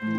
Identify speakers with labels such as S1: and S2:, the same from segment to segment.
S1: It's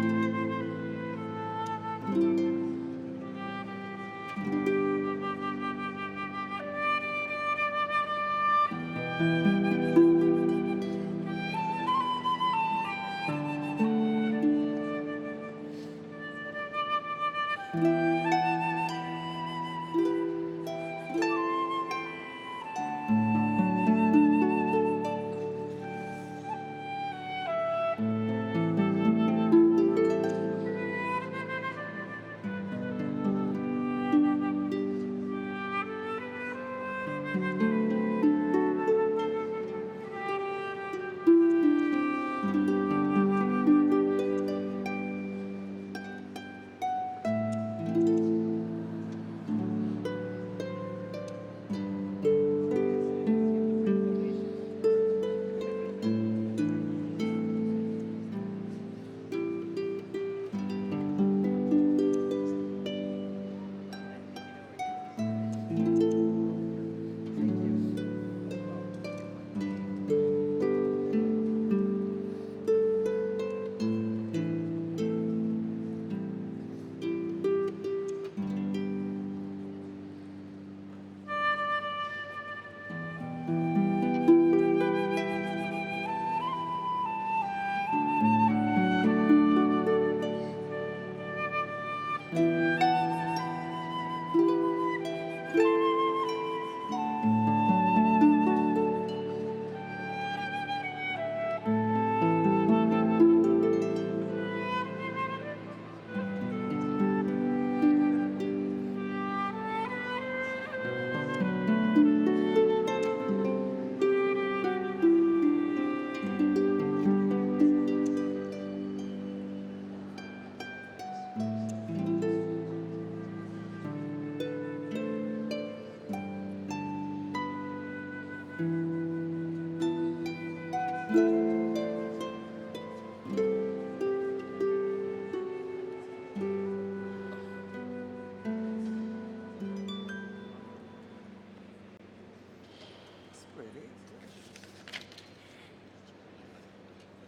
S1: pretty.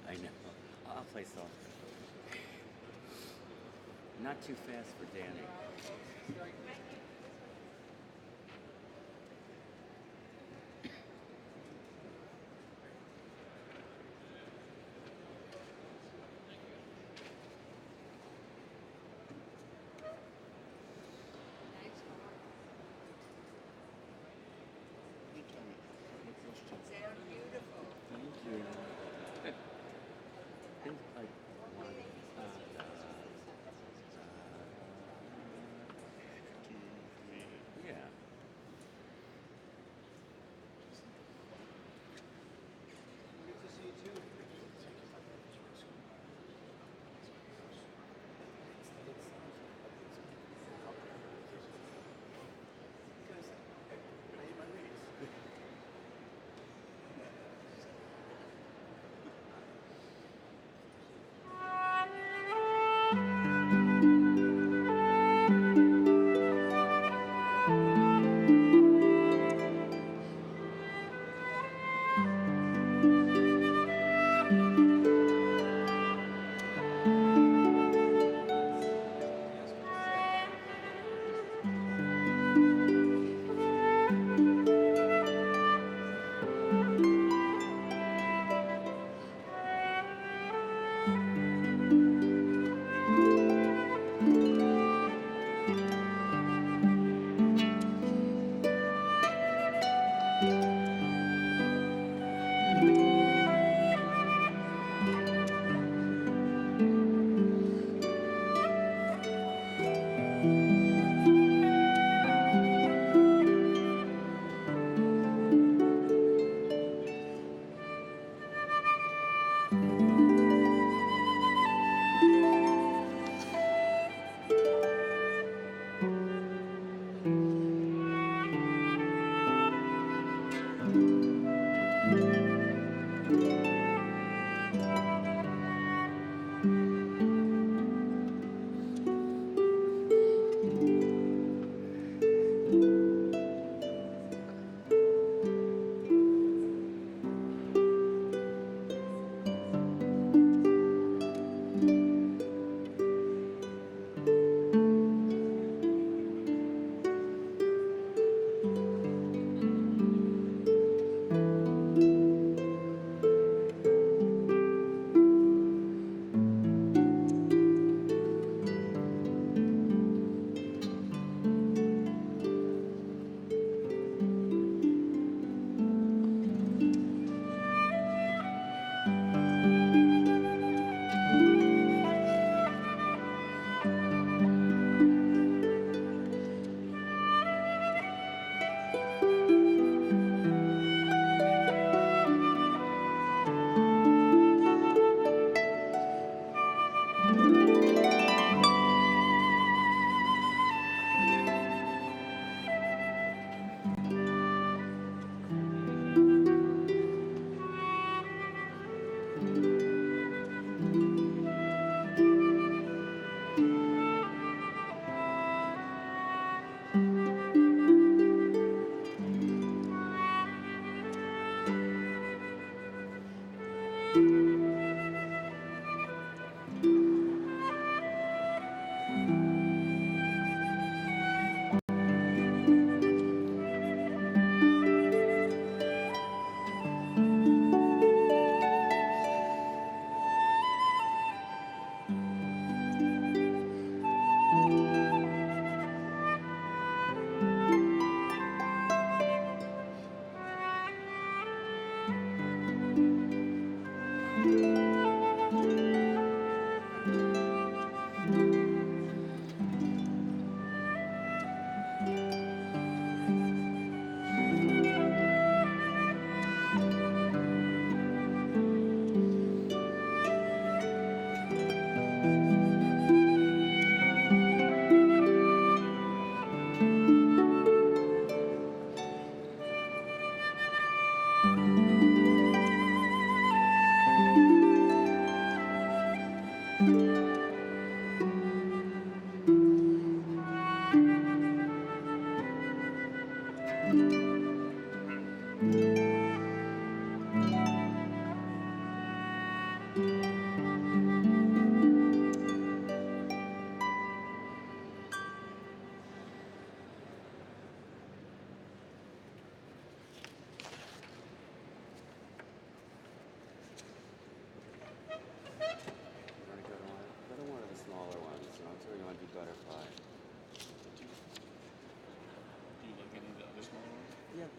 S1: I know. I'll play soft. Not too fast for Danny. Thank you. Things like one, yeah.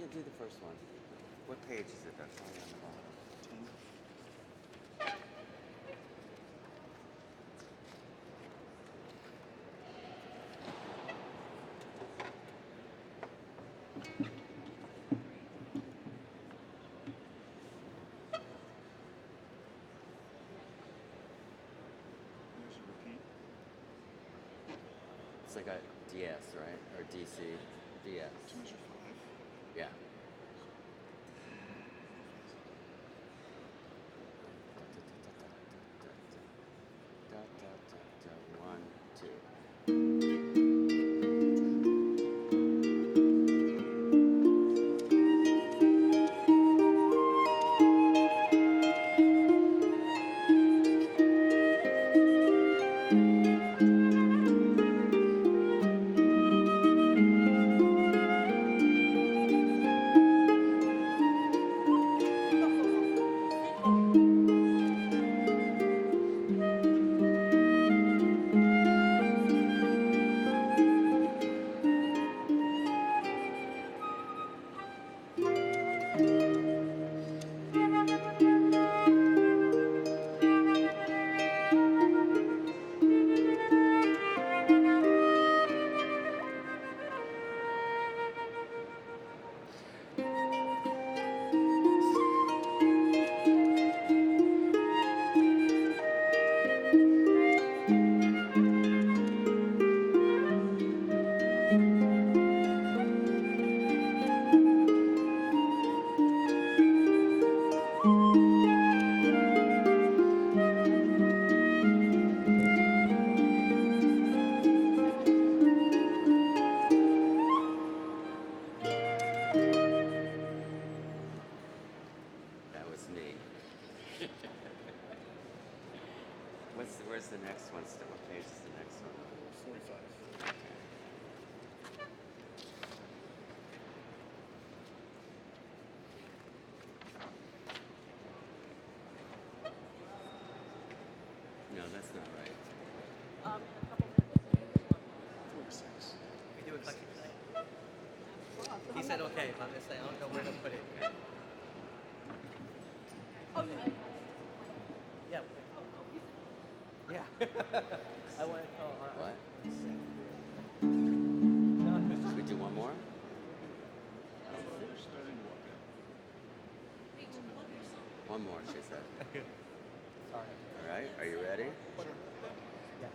S1: Yeah, do the first one. What page is it? That's only on the bottom.
S2: 10. There's a repeat.
S1: It's like a DS, right? Or DC. DS.
S2: 2 is your 5.
S1: Yeah. One, two. That was me. Where's the next one? What page is the next one?
S2: 45.
S1: Okay. No, that's not right.
S2: 46.
S3: We do eclectic tonight. He said okay, but I'm just saying I don't know where to put it. Yeah. Yeah. I want to. Oh, all right.
S1: What?
S3: No,
S1: Should we do one more?
S2: We're starting to walk out.
S1: One more, she said.
S3: sorry.
S1: All right, are you ready?
S2: Sure.
S3: Yeah.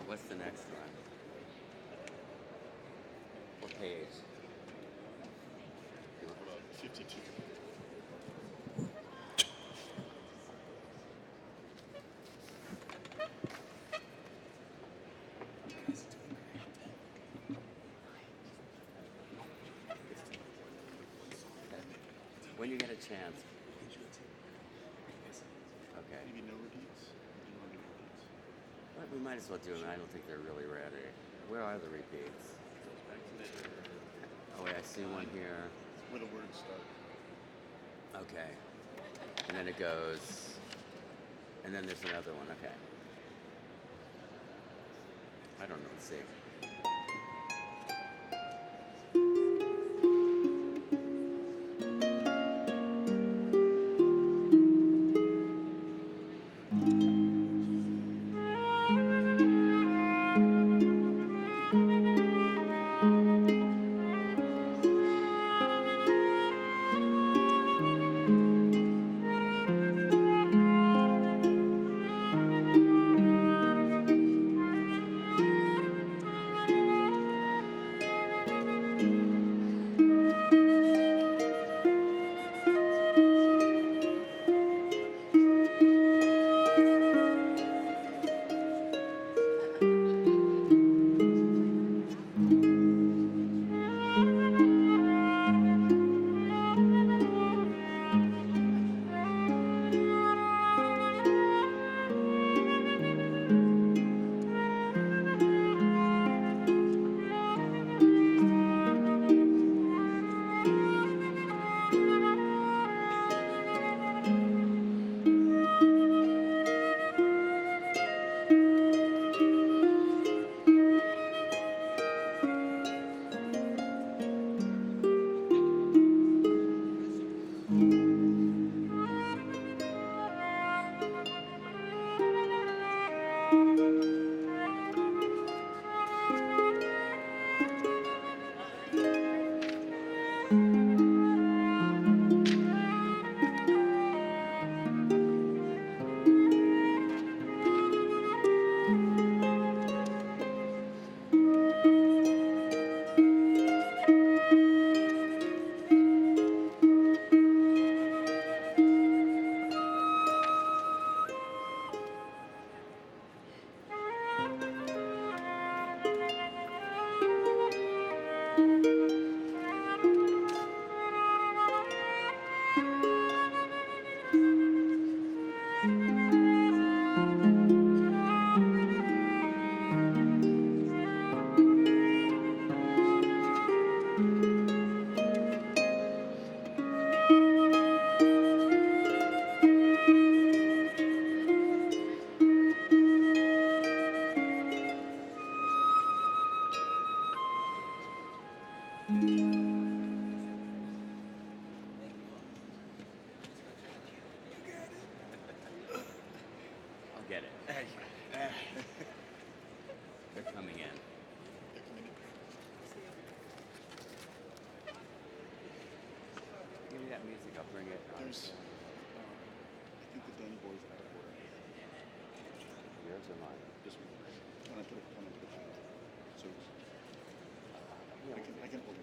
S1: What's the next one? What page?
S2: 52.
S1: When you get a chance, We might as well do them. I don't think they're really ready. Where are the repeats? Oh wait, I see one here.
S2: Where the words start.
S1: Okay. And then it goes. And then there's another one. Okay. I don't know. Let's see. I'll get it. They're coming in. Give me that music. I'll bring it.
S2: There's, I think the Danny Boy's out of order.
S1: Yours or mine?
S2: This one. When I put it down. So I can hold it.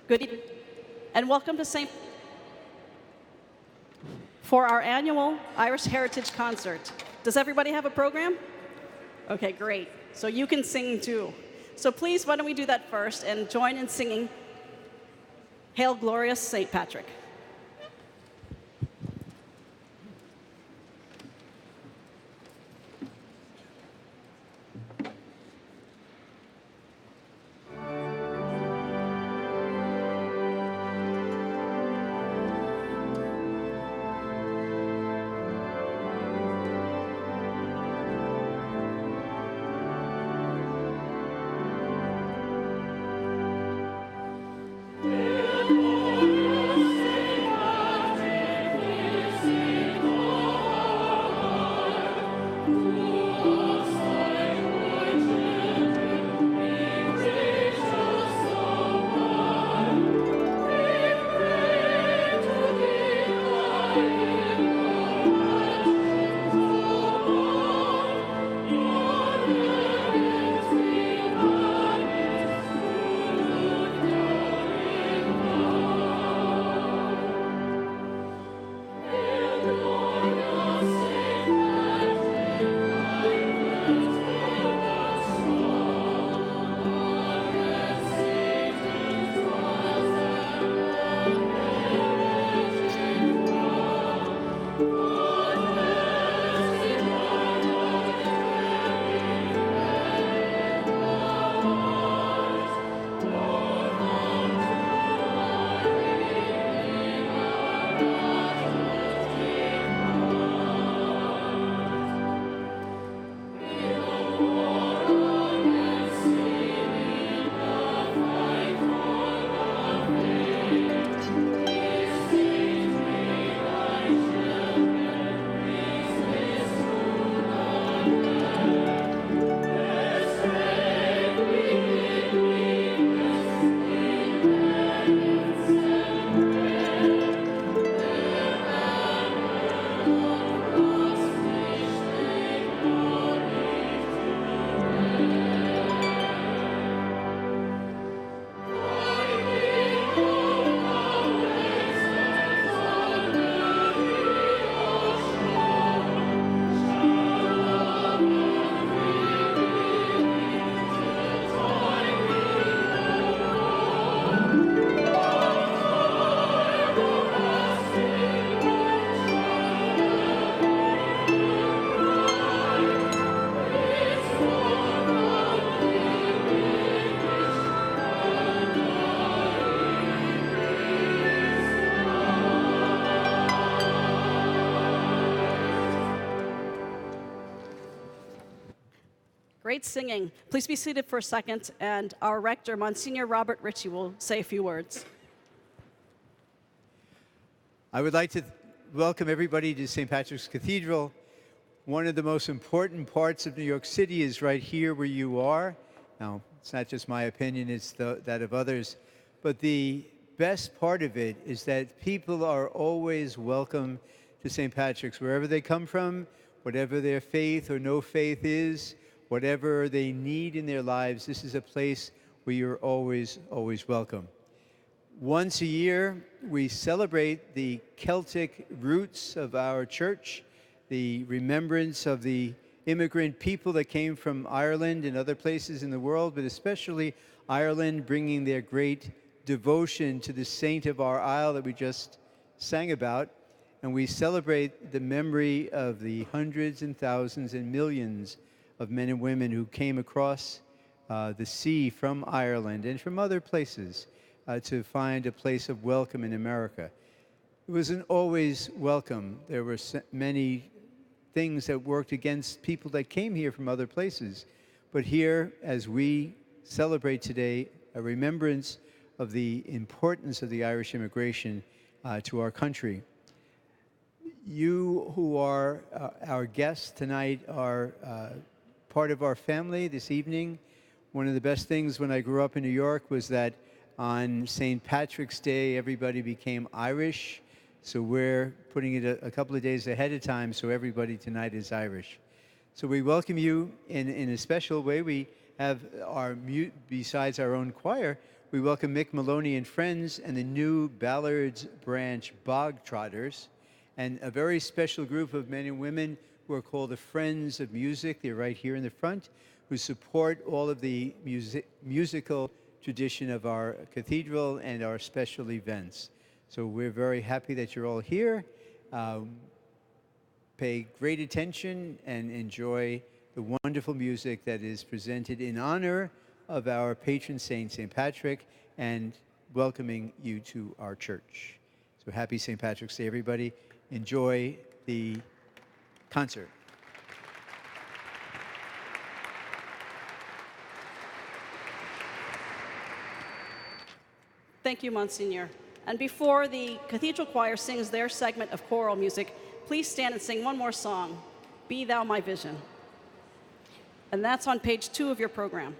S4: Good evening, and welcome to St. for our annual Irish Heritage Concert. Does everybody have a program? Okay, great. So you can sing too. So please, why don't we do that first and join in singing Hail Glorious St. Patrick. Great singing. Please be seated for a second, and our rector, Monsignor Robert Ritchie, will say a few words.
S5: I would like to welcome everybody to St. Patrick's Cathedral. One of the most important parts of New York City is right here where you are. Now, it's not just my opinion, it's that of others. But the best part of it is that people are always welcome to St. Patrick's, wherever they come from, whatever their faith or no faith is, whatever they need in their lives. This is a place where you're always, always welcome. Once a year, we celebrate the Celtic roots of our church, the remembrance of the immigrant people that came from Ireland and other places in the world, but especially Ireland, bringing their great devotion to the saint of our isle that we just sang about. And we celebrate the memory of the hundreds and thousands and millions of men and women who came across the sea from Ireland and from other places to find a place of welcome in America. It wasn't always welcome. There were many things that worked against people that came here from other places. But here, as we celebrate today, a remembrance of the importance of the Irish immigration to our country. You who are our guests tonight are part of our family this evening. One of the best things when I grew up in New York was that on St. Patrick's Day, everybody became Irish. So we're putting it a couple of days ahead of time, so everybody tonight is Irish. So we welcome you in a special way. We have besides our own choir, we welcome Mick Maloney and friends and the new Ballards Branch Bog Trotters, and a very special group of men and women who are called the Friends of Music. They're right here in the front, who support all of the musical tradition of our cathedral and our special events. So we're very happy that you're all here. Pay great attention and enjoy the wonderful music that is presented in honor of our patron saint, St. Patrick, and welcoming you to our church. So happy St. Patrick's Day, everybody. Enjoy the concert.
S4: Thank you, Monsignor. And before the Cathedral Choir sings their segment of choral music, please stand and sing one more song, Be Thou My Vision. And that's on page 2 of your program.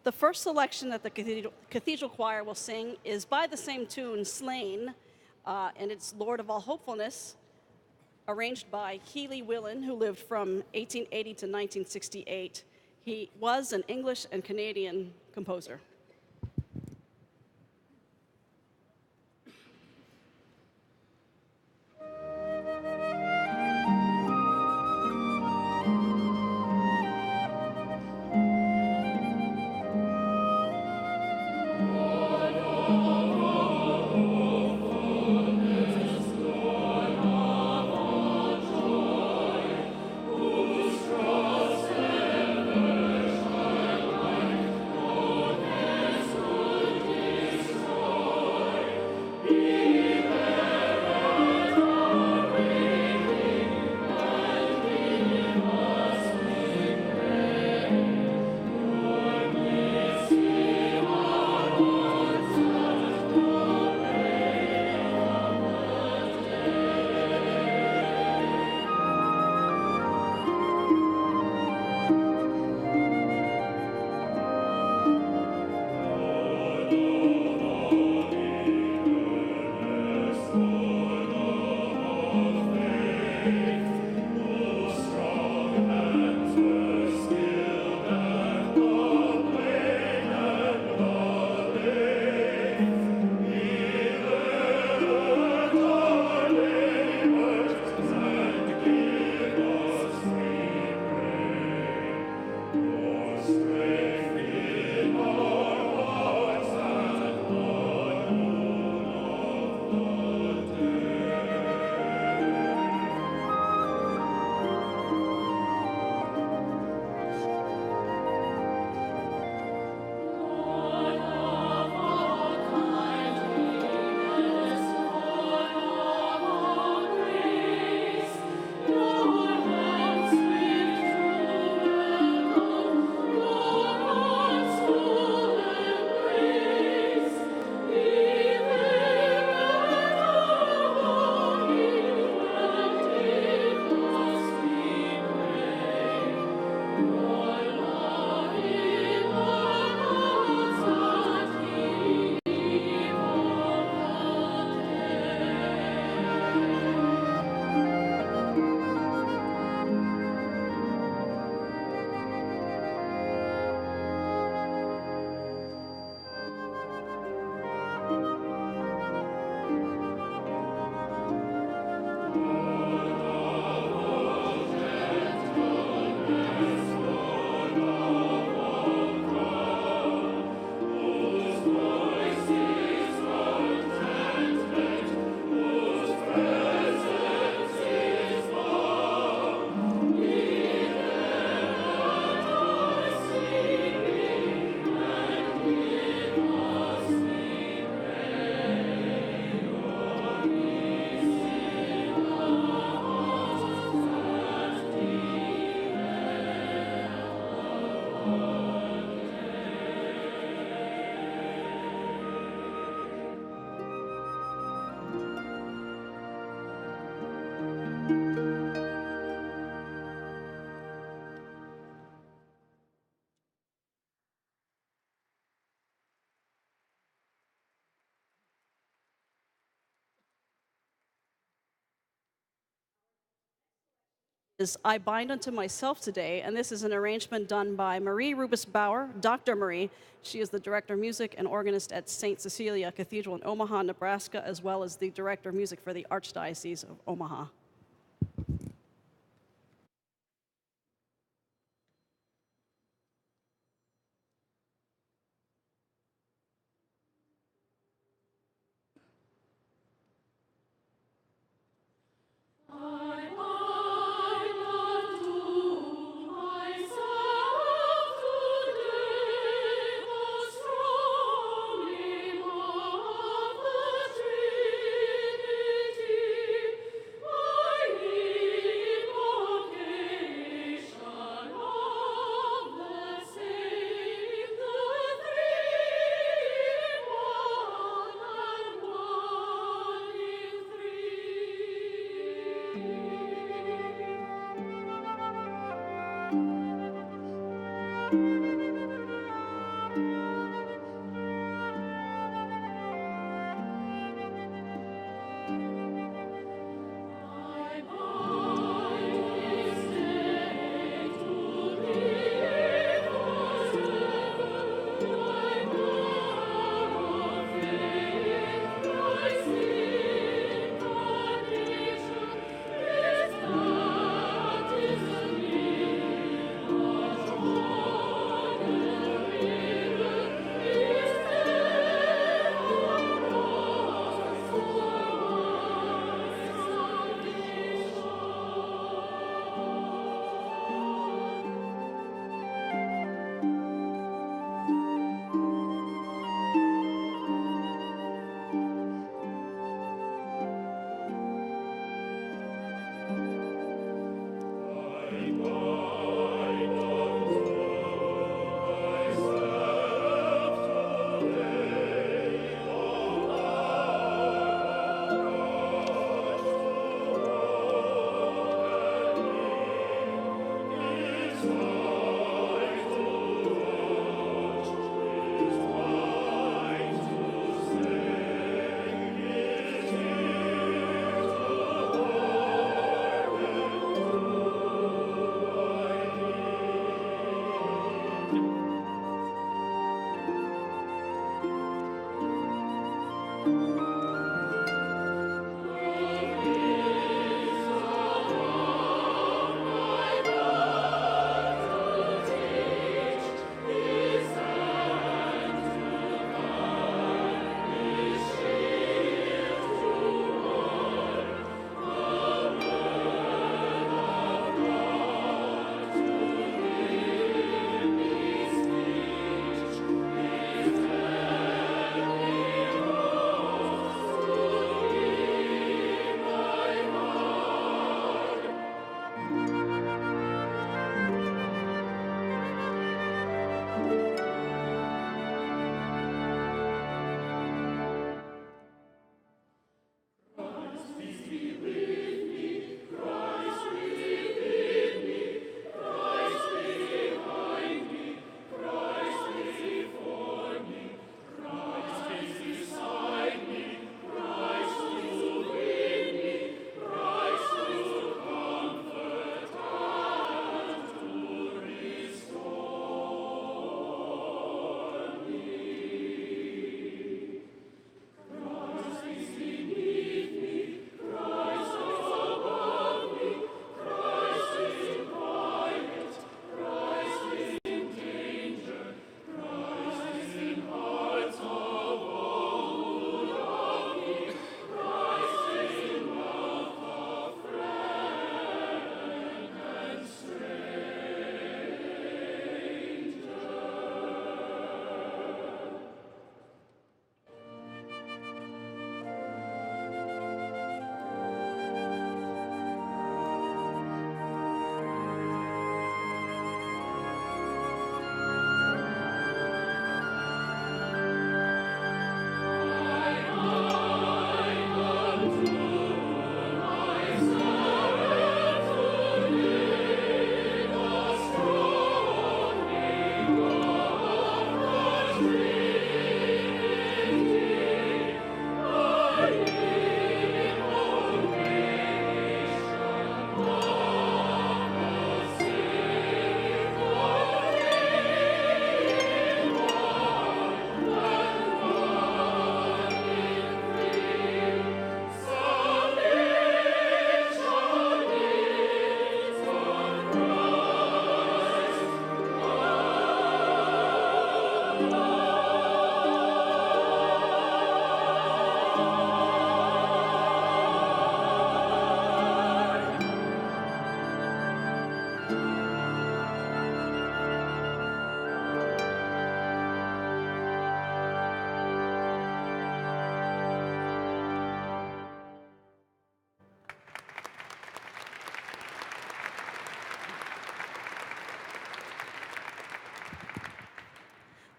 S4: The first selection that the Cathedral Choir will sing is by the same tune, Slain, and it's Lord of All Hopefulness, arranged by Healy Willan, who lived from 1880 to 1968. He was an English and Canadian composer. Is I Bind Unto Myself Today, and this is an arrangement done by Marie Rubis Bauer, Dr. Marie. She is the director of music and organist at St. Cecilia Cathedral in Omaha, Nebraska, as well as the director of music for the Archdiocese of Omaha.
S6: Trinity,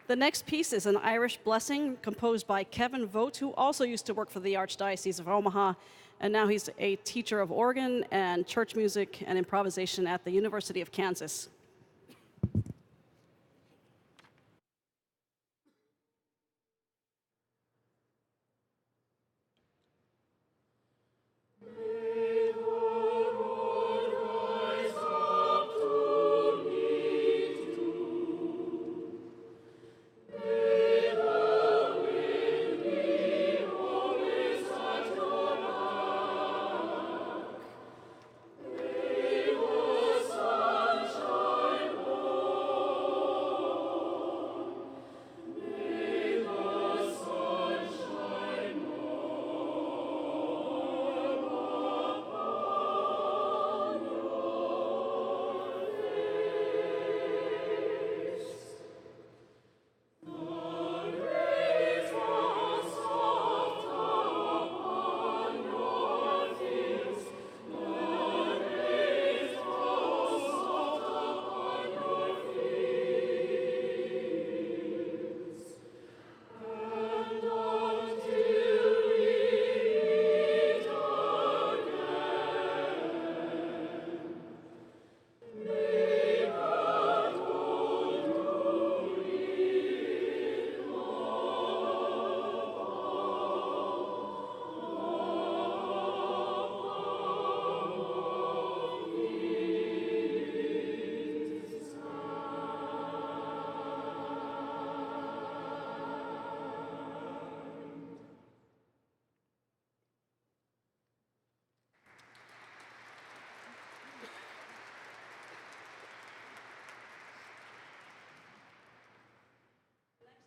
S4: The next piece is an Irish blessing composed by Kevin Vogt, who also used to work for the Archdiocese of Omaha, and now he's a teacher of organ and church music and improvisation at the University of Kansas.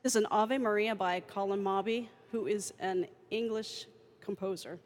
S4: This is an Ave Maria by Colin Mobby, who is an English composer.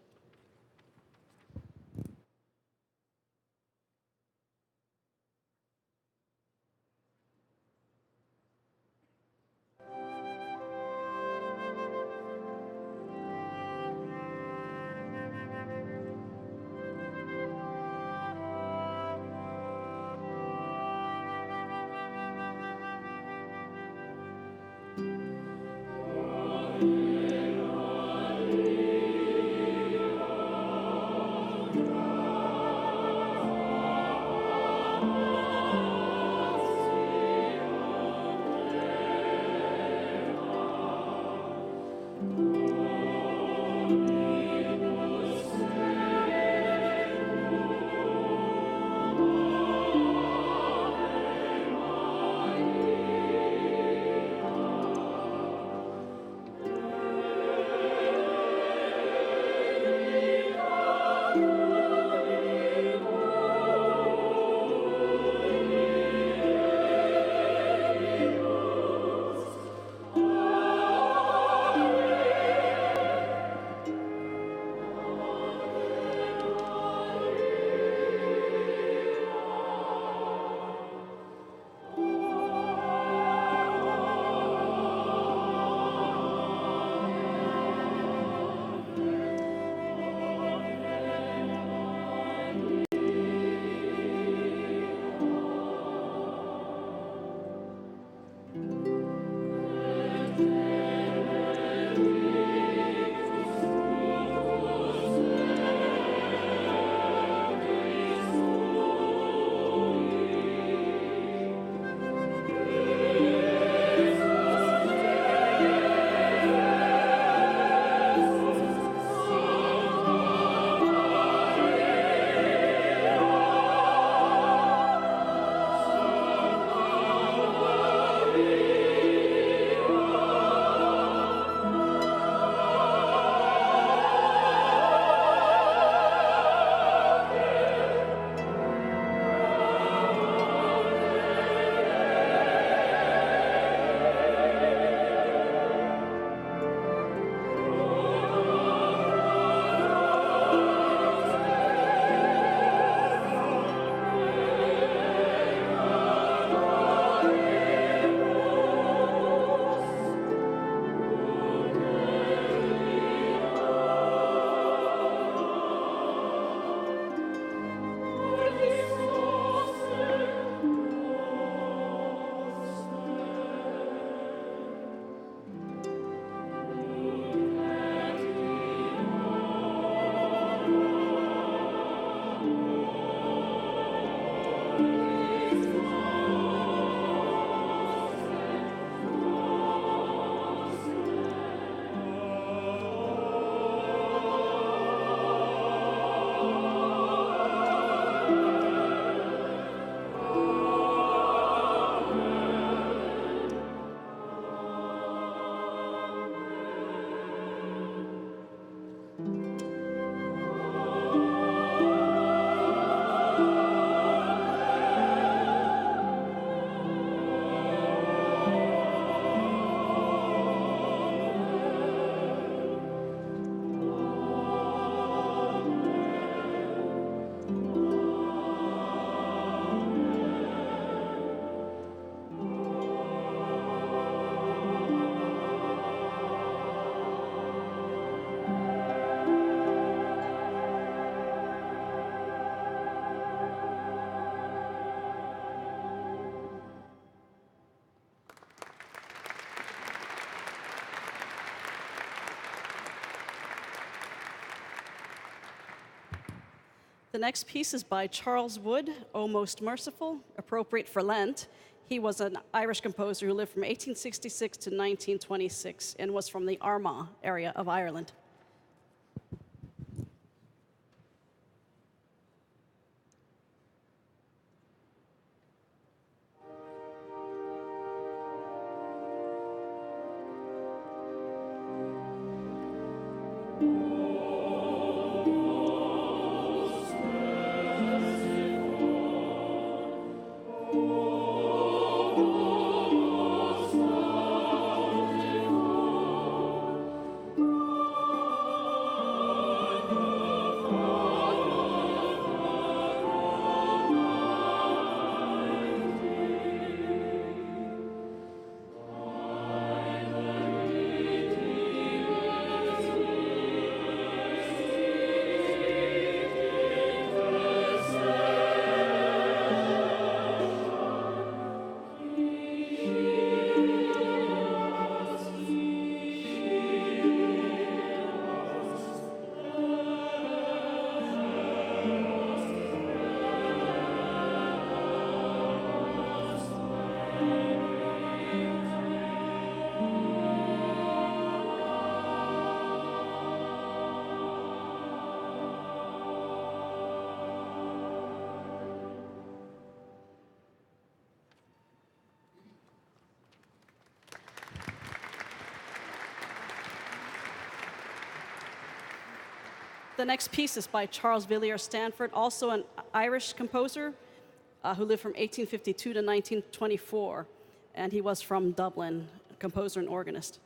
S4: The next piece is by Charles Wood, O Most Merciful, appropriate for Lent. He was an Irish composer who lived from 1866 to 1926 and was from the Armagh area of Ireland. The next piece is by Charles Villiers Stanford, also an Irish composer who lived from 1852 to 1924, and he was from Dublin, a composer and organist.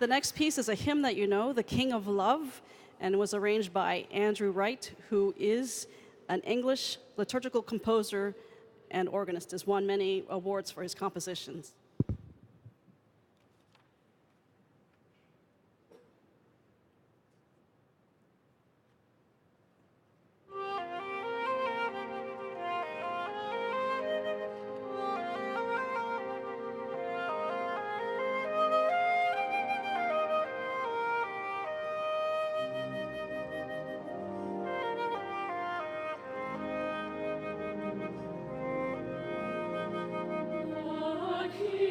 S4: The next piece is a hymn that you know, The King of Love, and was arranged by Andrew Wright, who is an English liturgical composer and organist, has won many awards for his compositions.
S6: King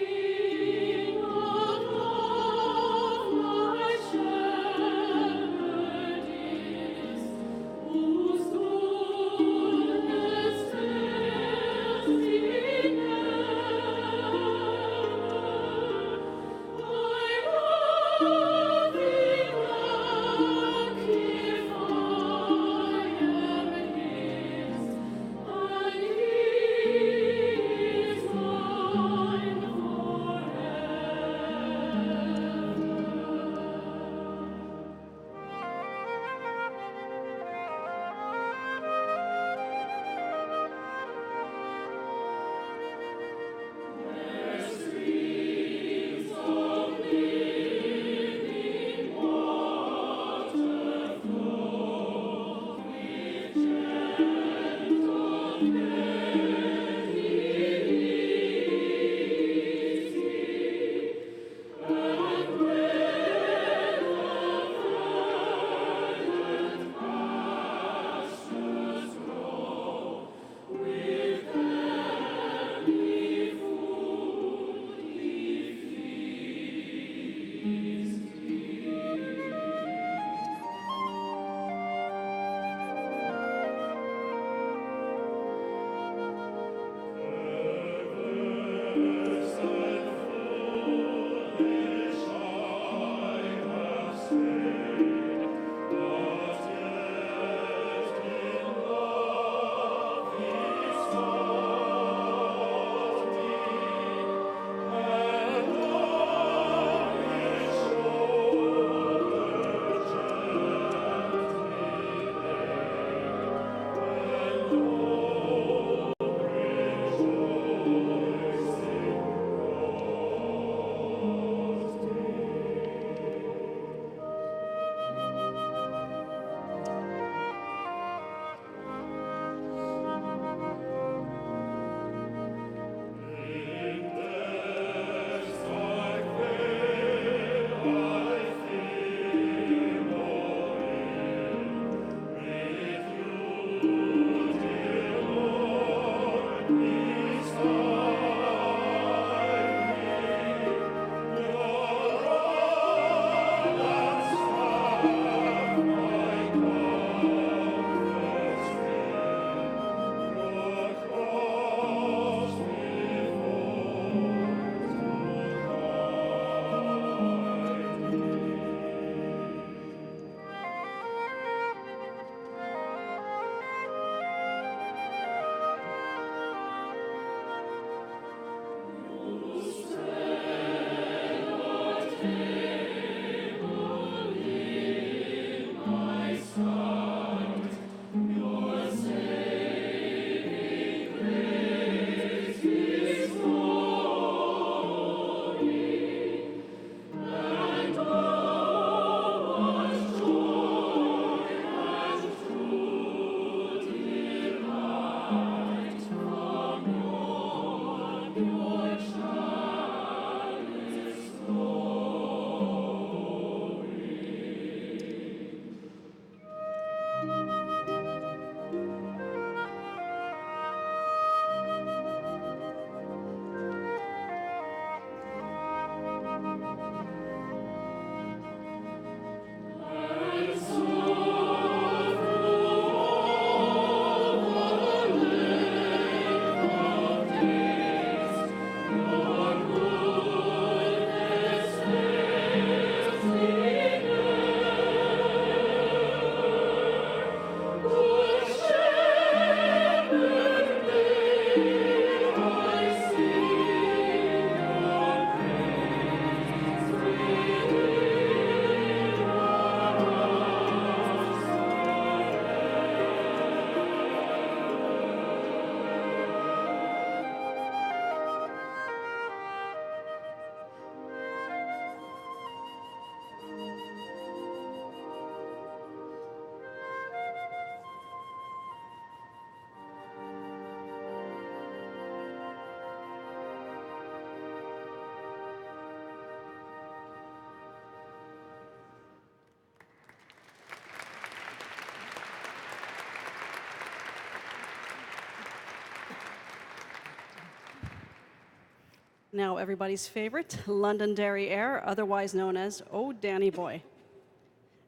S4: Now everybody's favorite, Londonderry Air, otherwise known as Oh Danny Boy.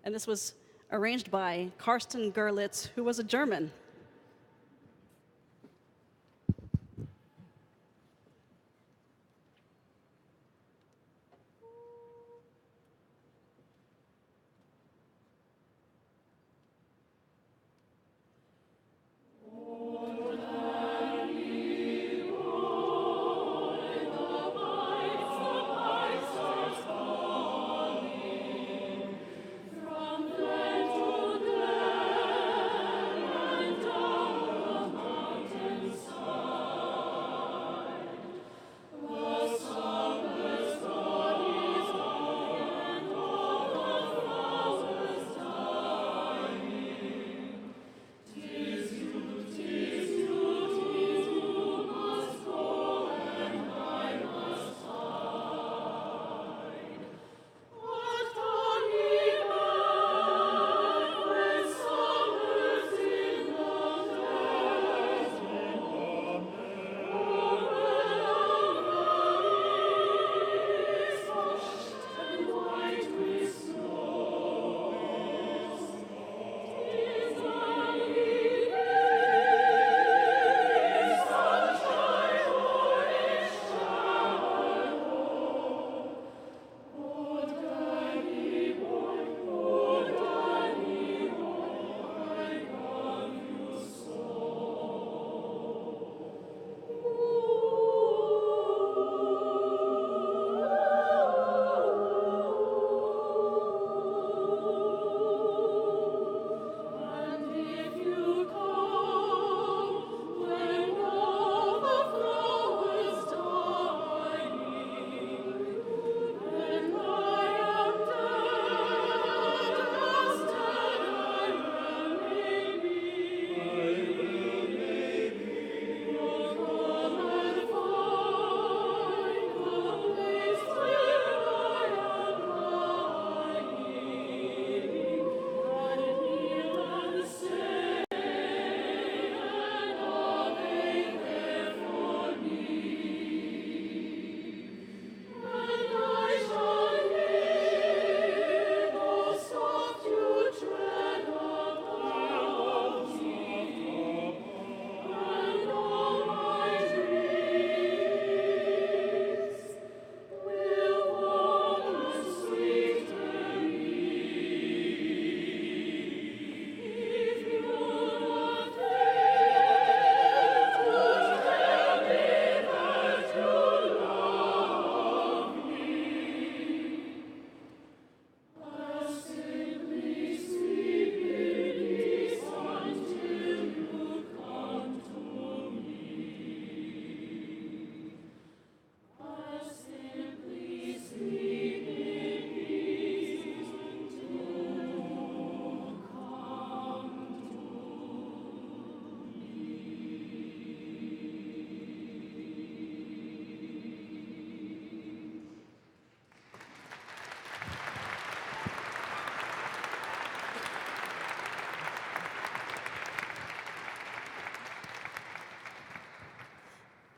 S4: And this was arranged by Karsten Gerlitz, who was a German.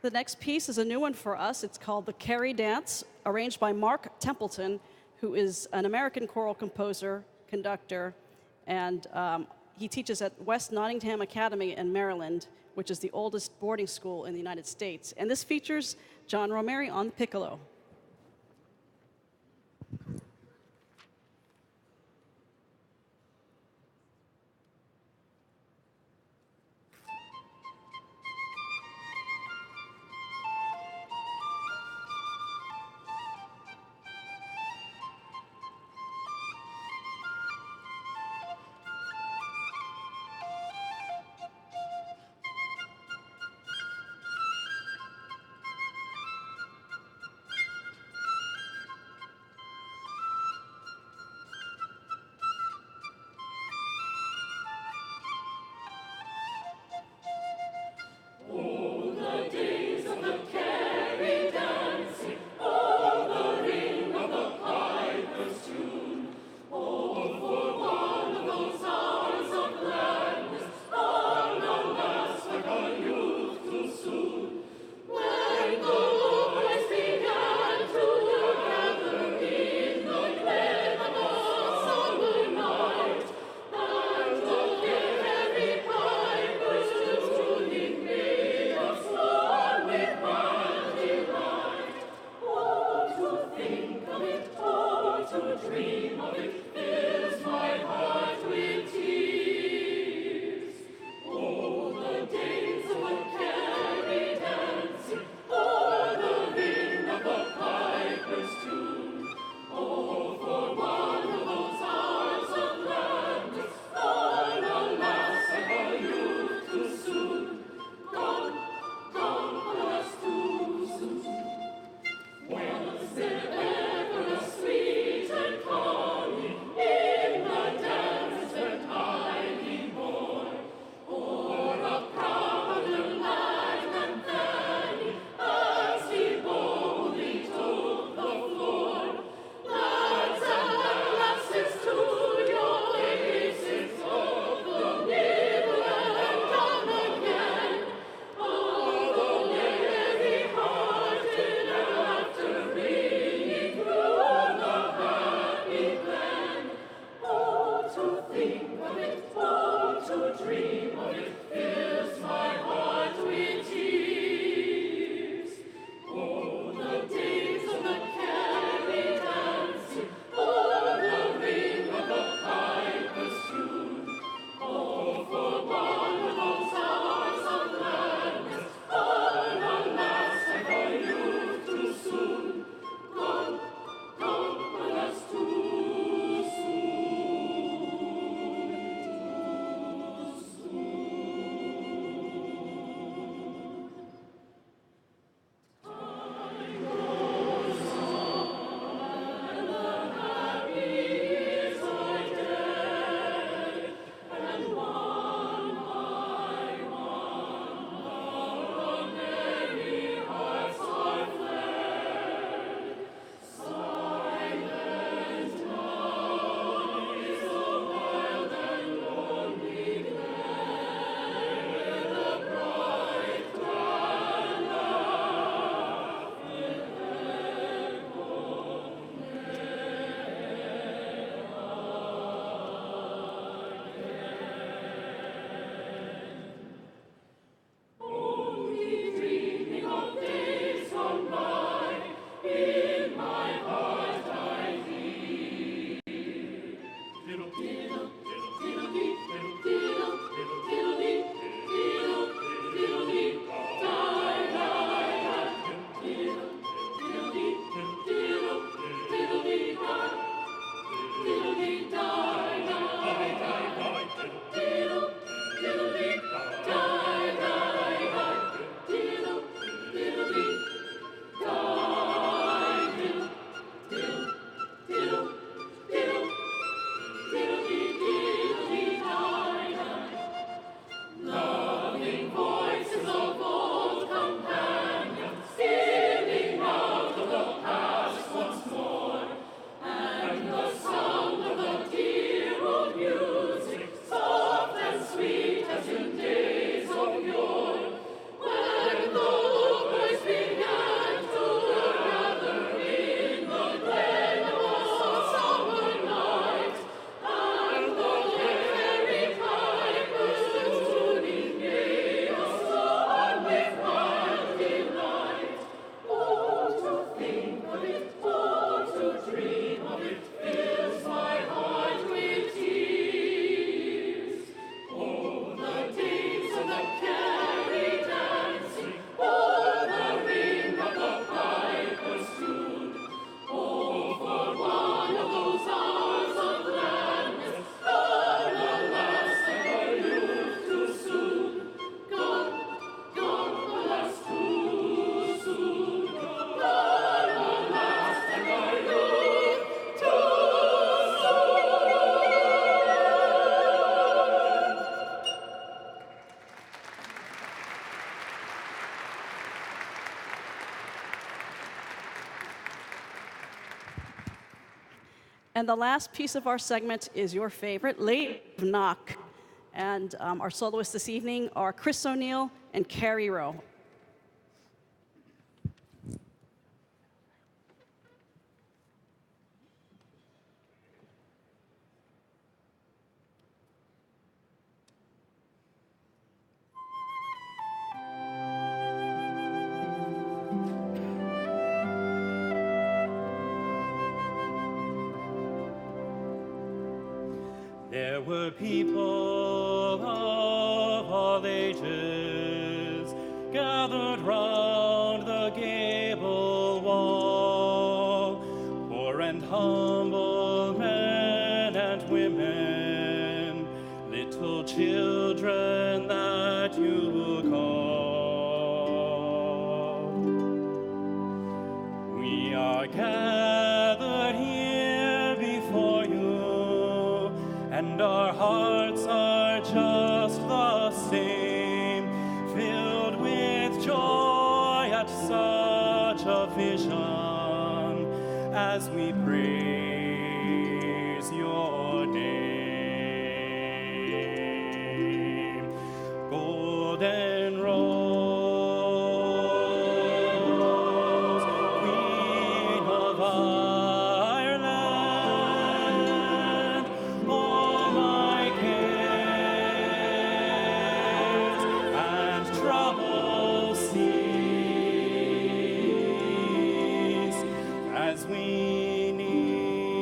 S4: The next piece is a new one for us. It's called The Carrie Dance, arranged by Mark Templeton, who is an American choral composer, conductor, and he teaches at West Nottingham Academy in Maryland, which is the oldest boarding school in the United States. And this features John Romeri on the piccolo. And the last piece of our segment is your favorite, Lady of Knock. And our soloists this evening are Chris O'Neill and Carrie Rowe.
S6: There were people of all ages gathered round the gable wall, poor and humble men and women, little children that you call. We are gathered here before you, and our hearts are just the same, filled with joy at such a vision as we praise your name. Golden Rose, Queen of Ireland, all my cares and troubles cease as we kneel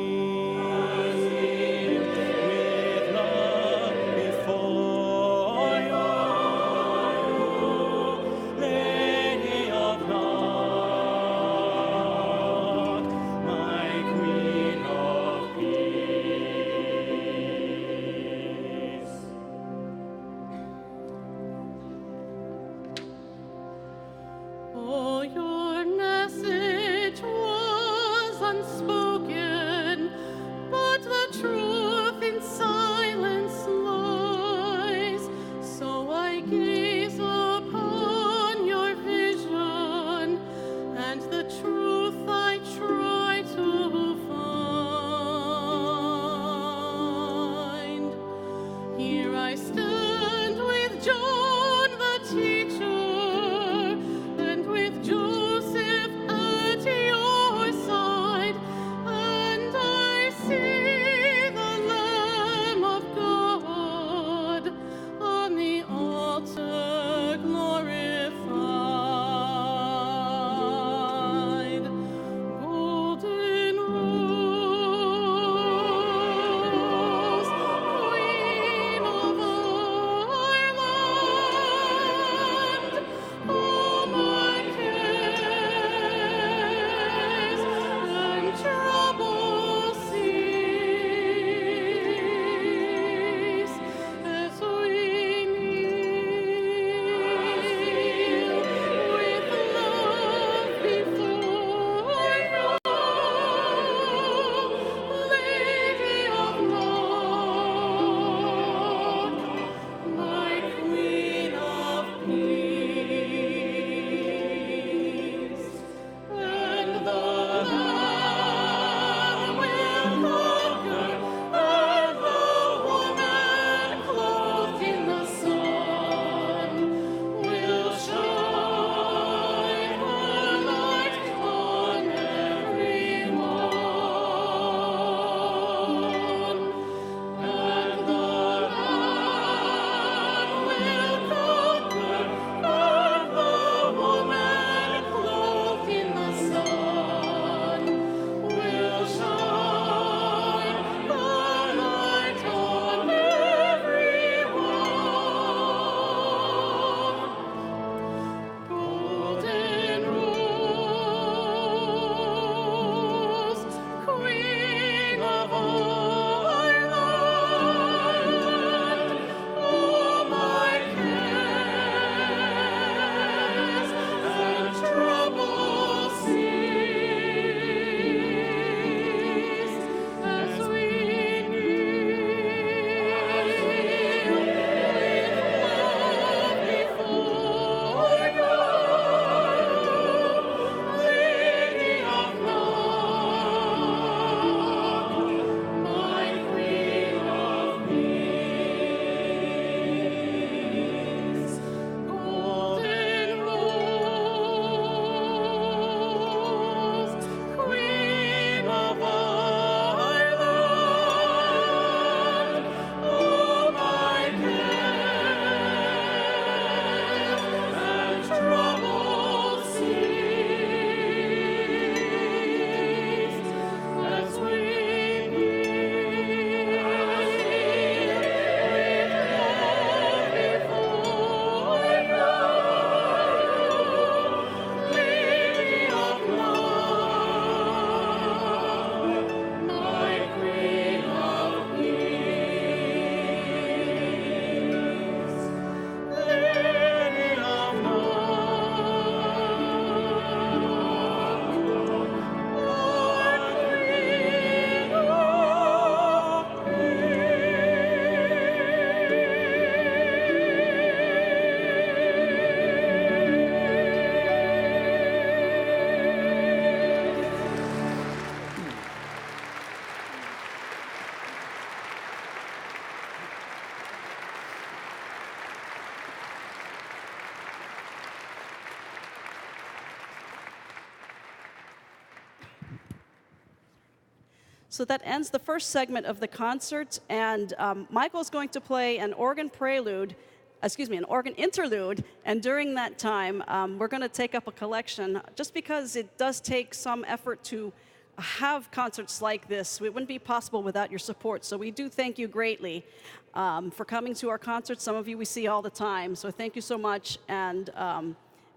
S4: So that ends the first segment of the concert, and Michael's going to play an organ prelude, an organ interlude, and during that time, we're going to take up a collection, just because it does take some effort to have concerts like this. It wouldn't be possible without your support, so we do thank you greatly for coming to our concerts. Some of you we see all the time, so thank you so much, and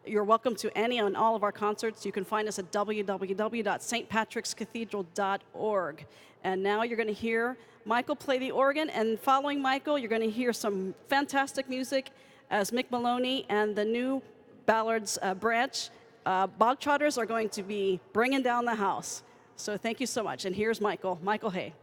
S4: you're welcome to any and all of our concerts. You can find us at www.stpatrickscathedral.org. And now you're going to hear Michael play the organ, and following Michael, you're going to hear some fantastic music as Mick Maloney and the new Ballards branch, Bog Trotters, are going to be bringing down the house. So thank you so much. And here's Michael Hay.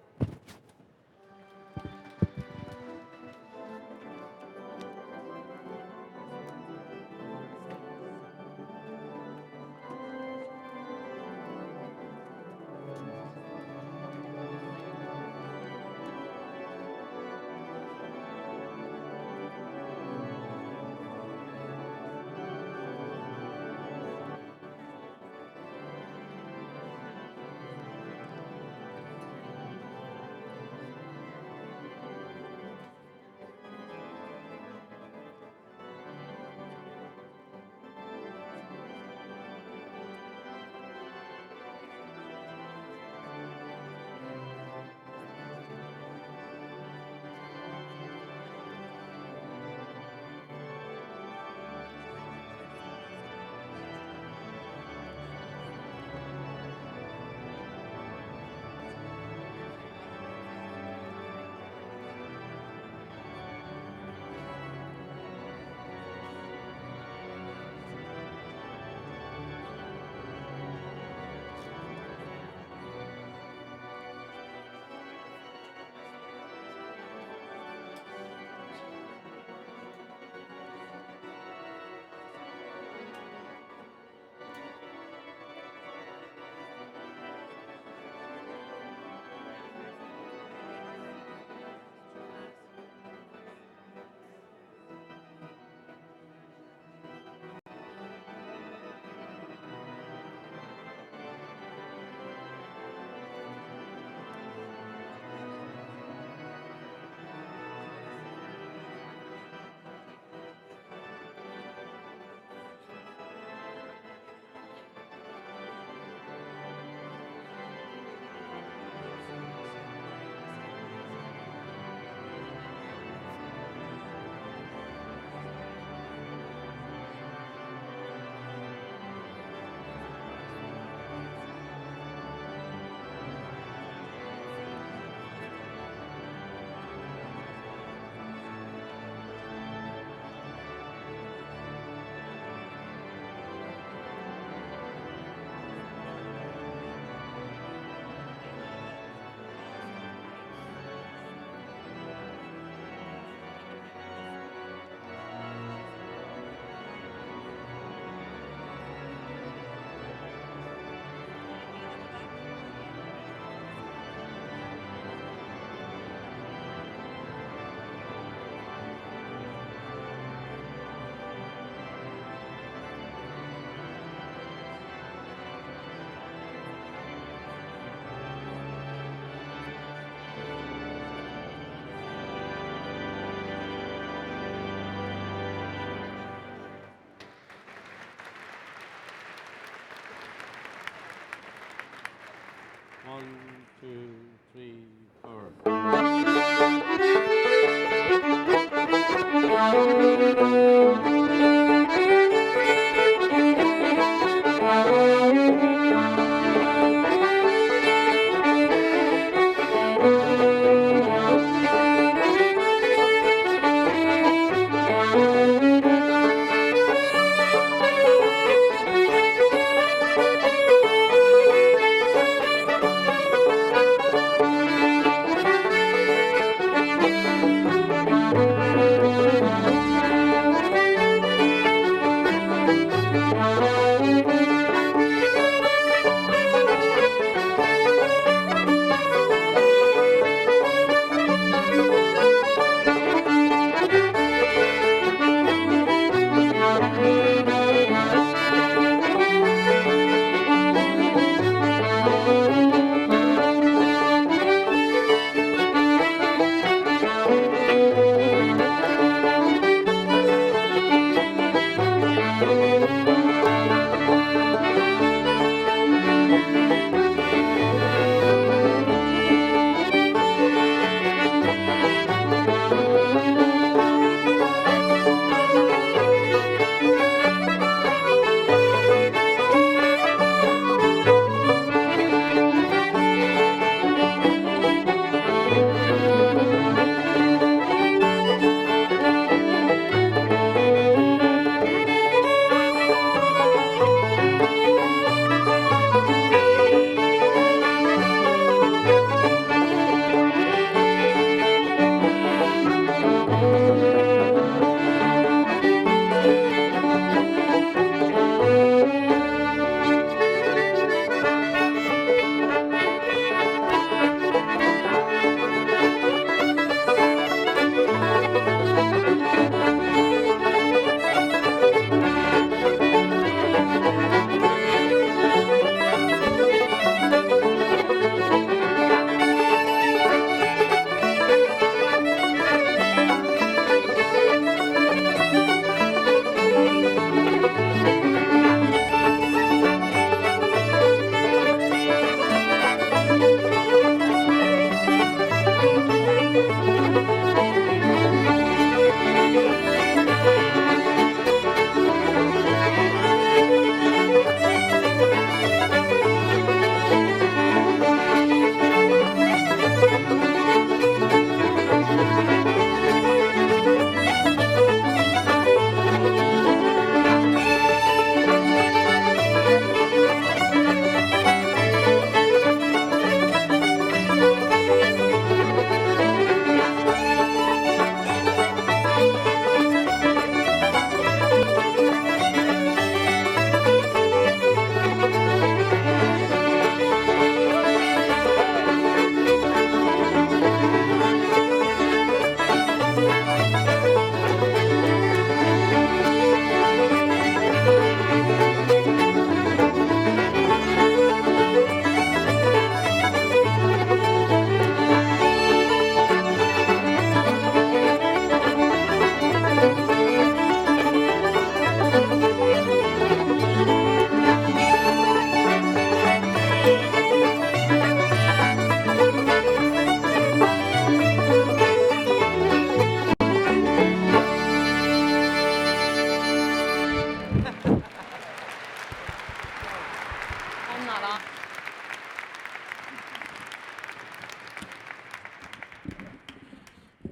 S6: One, two, three, four.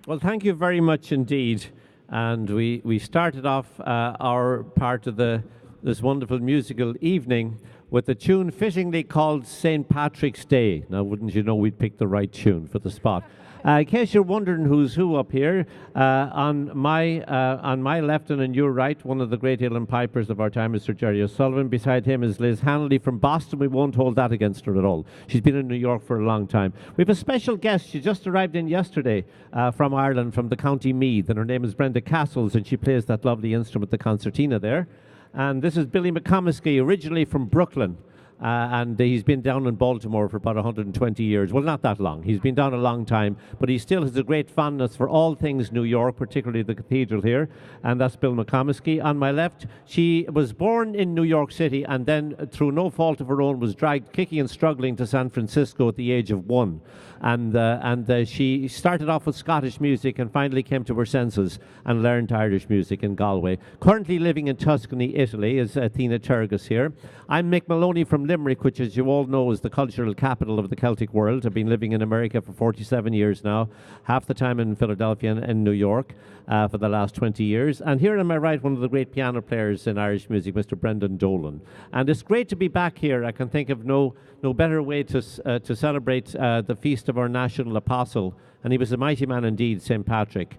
S6: Well, thank you very much indeed. And we started off our part of this wonderful musical evening with a tune fittingly called St. Patrick's Day. Now, wouldn't you know we'd picked the right tune for the spot. In case you're wondering who's who up here, on my left and on your right, one of the great Uilleann pipers of our time, Mr. Jerry O'Sullivan. Beside him is Liz Hanley from Boston. We won't hold that against her at all. She's been in New York for a long time. We have a special guest. She just arrived in yesterday from Ireland, from the County Meath, and her name is Brenda Castles, and she plays that lovely instrument, the concertina there. And this is Billy McComiskey, originally from Brooklyn. And he's been down in Baltimore for about 120 years. Well, not that long. He's been down a long time, but he still has a great fondness for all things New York, particularly the cathedral here, and that's Bill McComiskey. On my left, she was born in New York City and then, through no fault of her own, was dragged kicking and struggling to San Francisco at the age of 1. And she started off with Scottish music and finally came to her senses and learned Irish music in Galway. Currently living in Tuscany, Italy, is Athena Turgis here. I'm Mick Maloney from Limerick, which, as you all know, is the cultural capital of the Celtic world. I've been living in America for 47 years now, half the time in Philadelphia and New York for the last 20 years. And here on my right, one of the great piano players in Irish music, Mr. Brendan Dolan. And it's great to be back here. I can think of no better way to celebrate the feast of our national apostle. And he was a mighty man indeed, St. Patrick.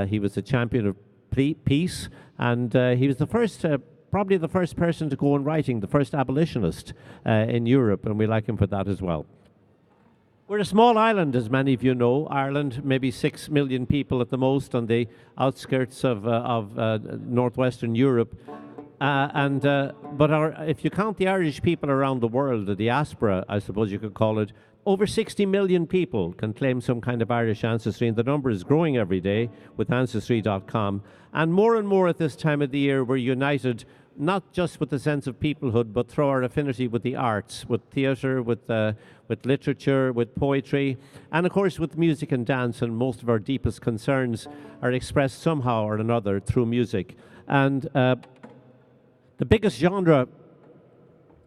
S6: He was a champion of peace, and he was the first probably the first person to go on writing, the first abolitionist in Europe, and we like him for that as well. We're a small island, as many of you know. Ireland, maybe 6 million people at the most on the outskirts of northwestern Europe. But if you count the Irish people around the world, the diaspora, I suppose you could call it, over 60 million people can claim some kind of Irish ancestry, and the number is growing every day with Ancestry.com. And more at this time of the year, we're united not just with the sense of peoplehood, but through our affinity with the arts, with theatre, with literature, with poetry, and of course with music and dance. And most of our deepest concerns are expressed somehow or another through music. And the biggest genre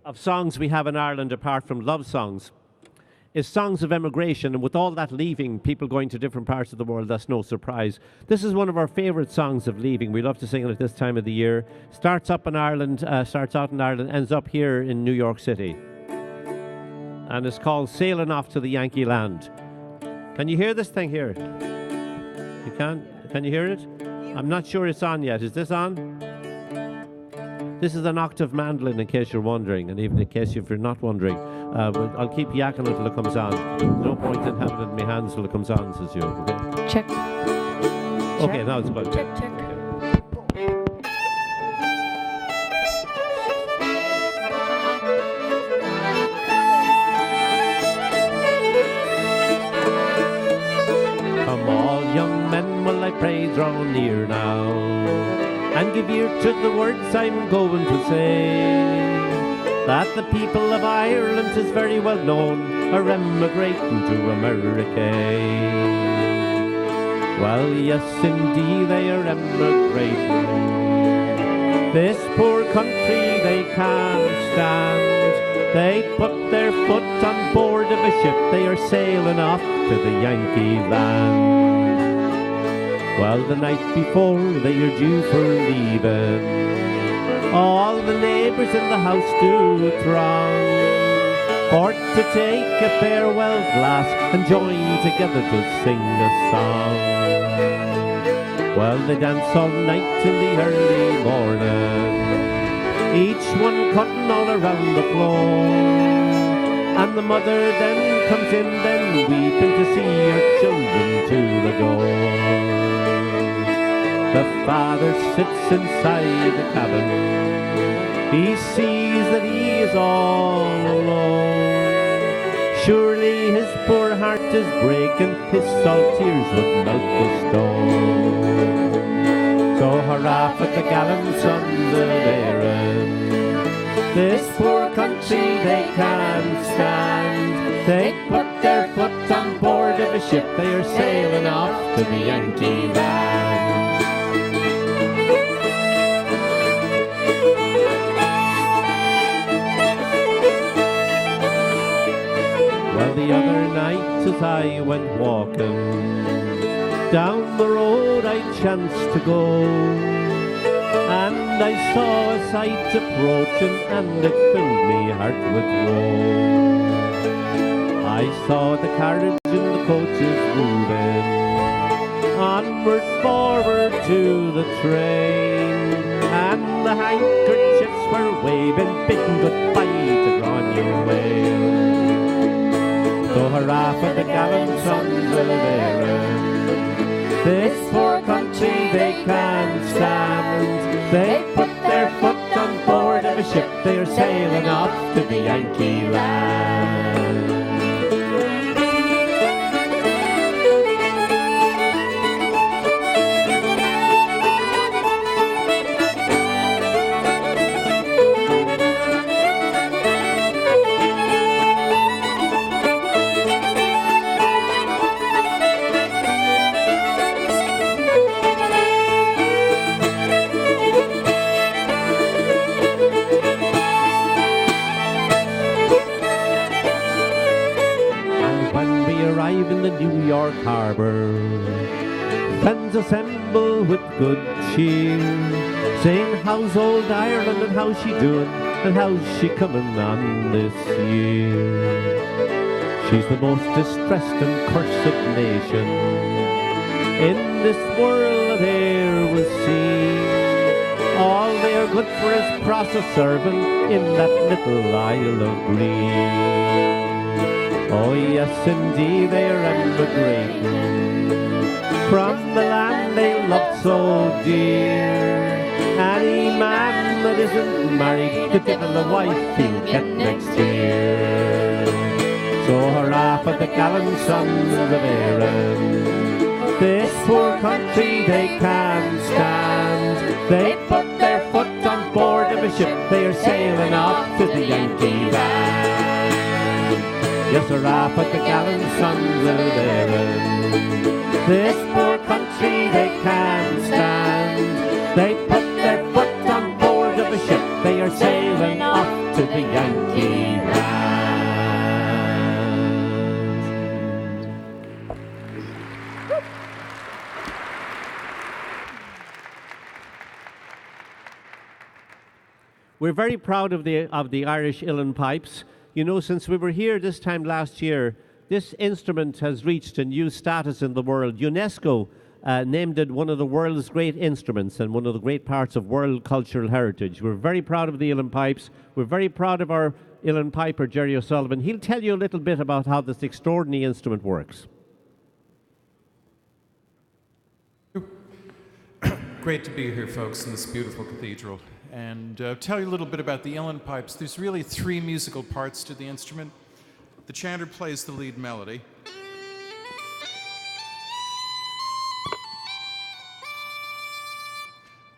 S6: of songs we have in Ireland, apart from love songs, is songs of emigration. And with all that leaving, people going to different parts of the world, that's no surprise. This is one of our favourite songs of leaving. We love to sing it at this time of the year. Starts out in Ireland, ends up here in New York City. And it's called Sailing Off to the Yankee Land. Can you hear this thing here? You can? Can you hear it? I'm not sure it's on yet. Is this on? This is an octave mandolin, in case you're wondering, and even in case if you're not wondering. But I'll keep yakking until it comes on. No point in having it in my hands till it comes on, says you. Okay?
S4: Check.
S6: Okay, now it's good.
S4: Check, check.
S6: Come all young men, will I pray draw near now, and give ear to the words I'm going to say, that the people of Ireland is very well known are emigrating to America. Well, yes, indeed, they are emigrating. This poor country they can't stand. They put their foot on board of a ship. They are sailing off to the Yankee land. Well, the night before they are due for leaving, all the neighbours in the house do throng, for to take a farewell glass and join together to sing a song. Well, they dance all night till the early morning, each one cutting all around the floor, and the mother then comes in then weeping to see her children to the door. The father sits inside the cabin, he sees that he is all alone. Surely his poor heart is breaking, his salt tears would melt the stone. So hurrah for the gallant sons of Erin, this poor country they can't stand. They put their foot on board of a ship, they are sailing off to the Yankee land. Well, the other night as I went walking down the road I chanced to go, and I saw a sight approaching, and it filled me heart with woe. I saw the carriage and the coaches moving onward, forward to the train, and the handkerchiefs were waving, bidding goodbye to Granuaile. So hurrah for the gallant sons of Erin, this poor country they can't stand. They put their foot on board of a ship, they are sailing off to the Yankee land. In the New York harbor, friends assemble with good cheer, saying how's old Ireland and how's she doing and how's she coming on this year. She's the most distressed and cursed nation in this world that e'er was seen. All they are good for is process serving in that little Isle of Green. Oh yes, indeed, they are emigrating from the land they loved so dear. Any man that isn't married, the devil a wife he'll get next year. So hurrah for the gallant sons of Erin, this poor country they can't stand. They put their foot on board of a a ship, they are sailing off to the Yankee land. Yes, sirrah, but the gallant sons of Erin, this poor country they can't stand. They put their foot on board of a ship, they are sailing off to the Yankee land. We're very proud of the Irish uilleann pipes. You know, since we were here this time last year, this instrument has reached a new status in the world. UNESCO named it one of the world's great instruments and one of the great parts of world cultural heritage. We're very proud of the uilleann pipes. We're very proud of our uilleann piper, Jerry O'Sullivan. He'll tell you a little bit about how this extraordinary instrument works.
S7: Great to be here, folks, in this beautiful cathedral. And tell you a little bit about the uilleann pipes. There's really three musical parts to the instrument. The chanter plays the lead melody.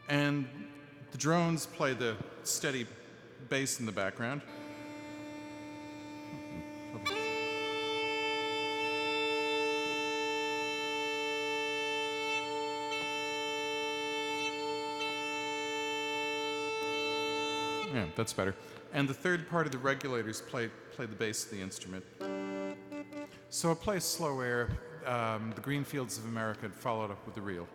S7: And the drones play the steady bass in the background. Yeah, that's better. And the third part of the regulators play the bass of the instrument. So it plays slow air. The Green Fields of America had followed up with the reel.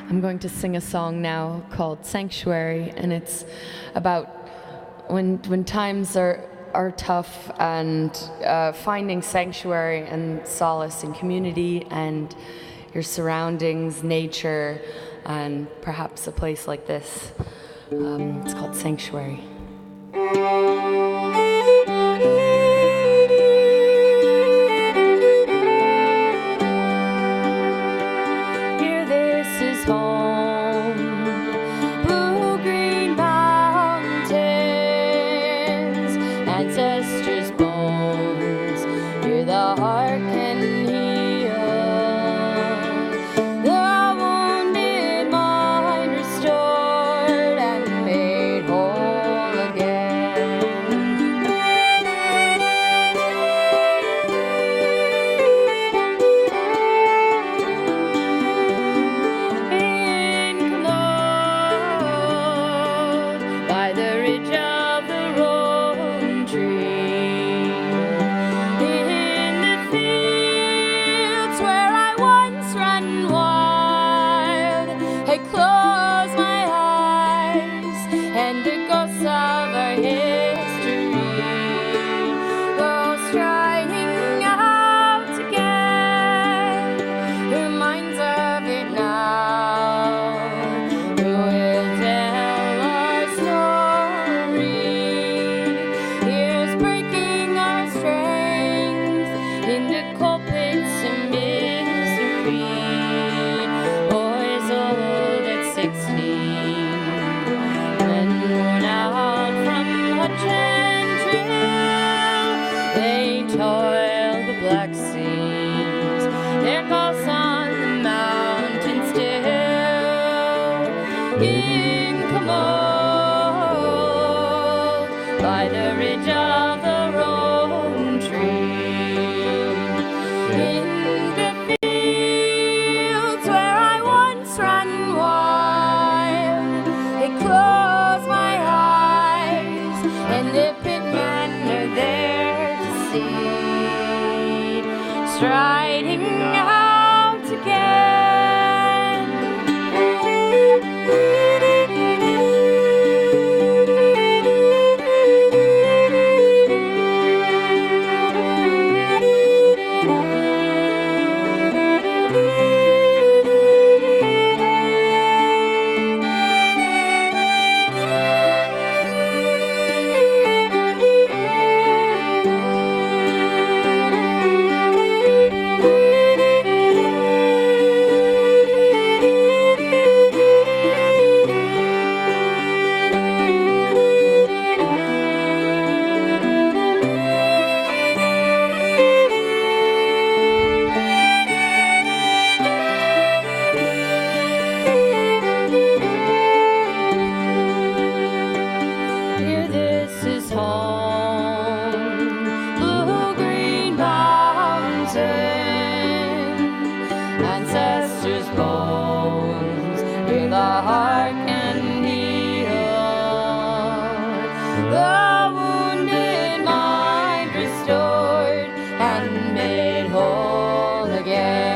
S8: I'm going to sing a song now called Sanctuary, and it's about when times are tough and finding sanctuary and solace in community and your surroundings, nature, and perhaps a place like this. It's called Sanctuary. Here, this is home. Blue-green mountains, ancestors' bones. Here the heart can heal. The wounded mind restored and made whole again. Enclosed by the ridge of the rowan tree, in the fields where I once ran wild, I close my eyes and the ghosts of our history go striding out again. Reminds of it now. Who will tell our story? Here's breaking our strength in the cold pits of misery. Boys old at 16, men worn out from hutch and trail, they toil the black seas, their pulse on the mountain still. Incommode by the ridge of the rowan tree, in the fields where I once ran wild, I close my eyes and the pitmen are there to see, striding out again. Here, this is home. Blue-green mountains, ancestors' bones. Here the heart can heal. The wounded mind restored and made whole again.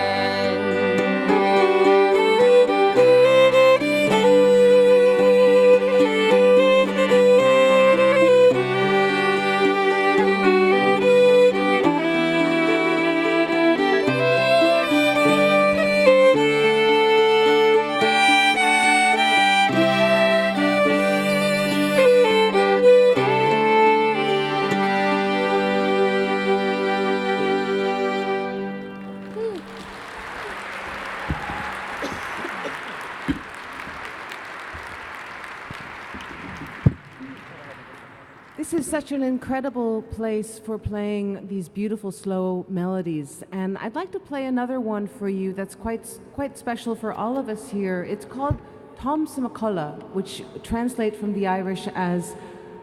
S9: This is such an incredible place for playing these beautiful slow melodies, and I'd like to play another one for you that's quite special for all of us here. It's called Tom Samakola, which translates from the Irish as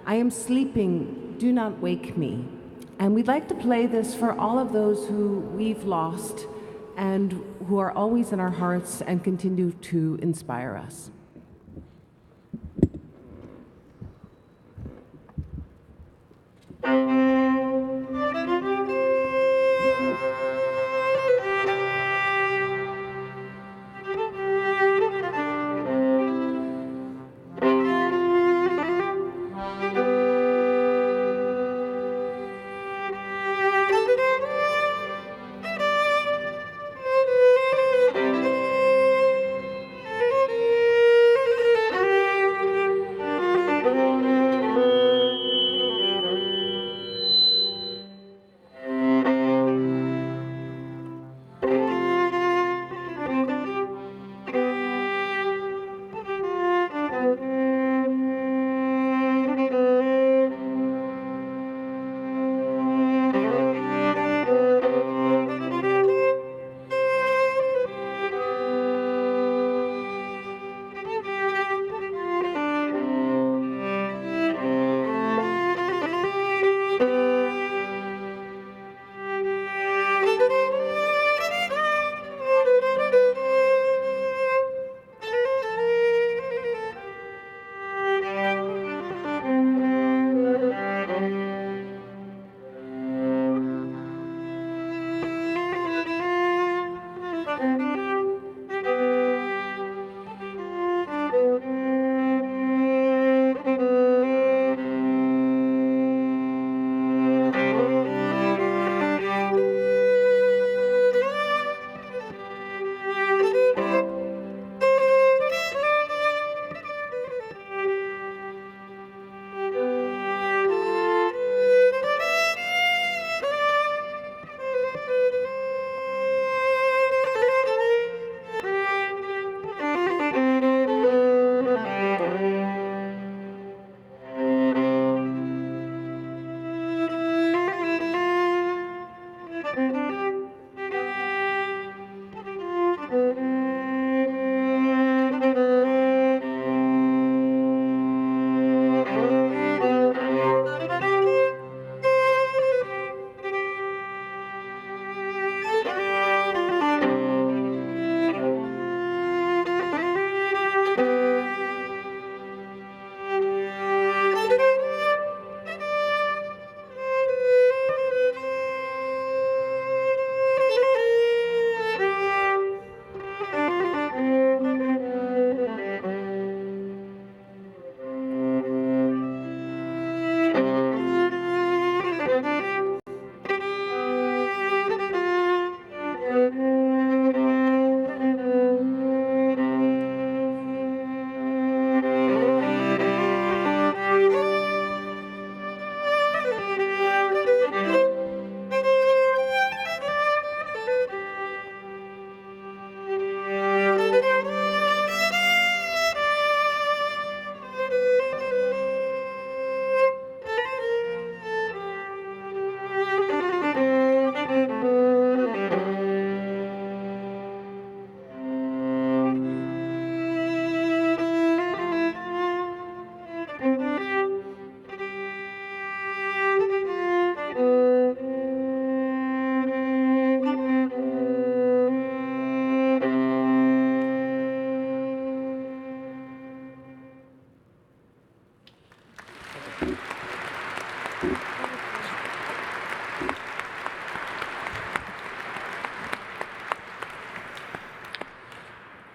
S9: "I am sleeping, do not wake me." And we'd like to play this for all of those who we've lost and who are always in our hearts and continue to inspire us.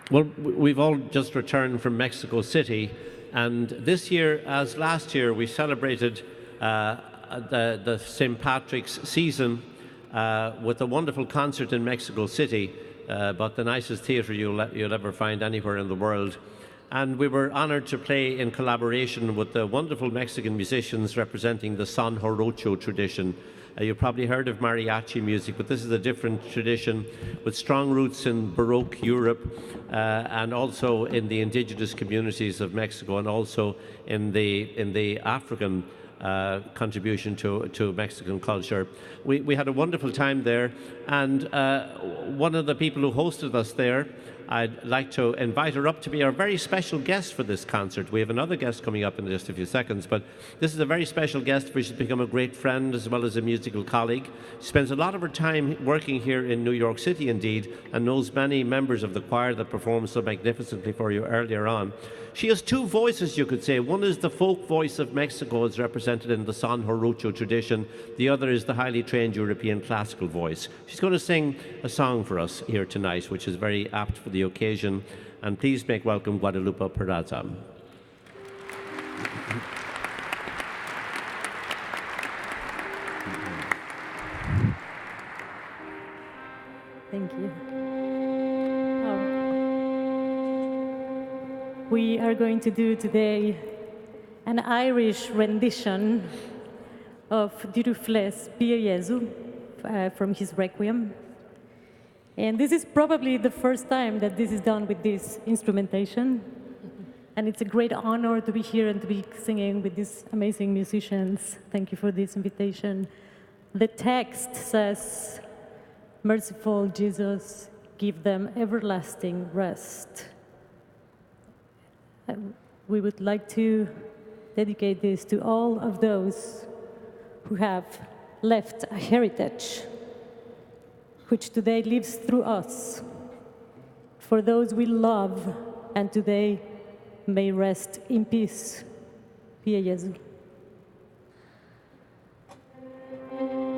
S6: Well, we've all just returned from Mexico City, and this year, as last year, we celebrated the St. Patrick's season with a wonderful concert in Mexico City, about the nicest theatre you'll ever find anywhere in the world. And we were honoured to play in collaboration with the wonderful Mexican musicians representing the Son Jarocho tradition. You've probably heard of mariachi music, but this is a different tradition with strong roots in Baroque Europe and also in the indigenous communities of Mexico, and also in the African contribution to Mexican culture. We had a wonderful time there, and one of the people who hosted us there, I'd like to invite her up to be our very special guest for this concert. We have another guest coming up in just a few seconds, but this is a very special guest for she's become a great friend as well as a musical colleague. She spends a lot of her time working here in New York City, indeed, and knows many members of the choir that performed so magnificently for you earlier on. She has two voices, you could say. One is the folk voice of Mexico, as represented in the Son Jarocho tradition. The other is the highly trained European classical voice. She's going to sing a song for us here tonight, which is very apt for the occasion. And please make welcome Guadalupe Peraza.
S10: Thank you. We are going to do today an Irish rendition of Dyrufles Pia Jesu from his Requiem. And this is probably the first time that this is done with this instrumentation. And it's a great honor to be here and to be singing with these amazing musicians. Thank you for this invitation. The text says, "Merciful Jesus, give them everlasting rest." We would like to dedicate this to all of those who have left a heritage, which today lives through us, for those we love and today may rest in peace. Pia Jesu.
S11: Requiem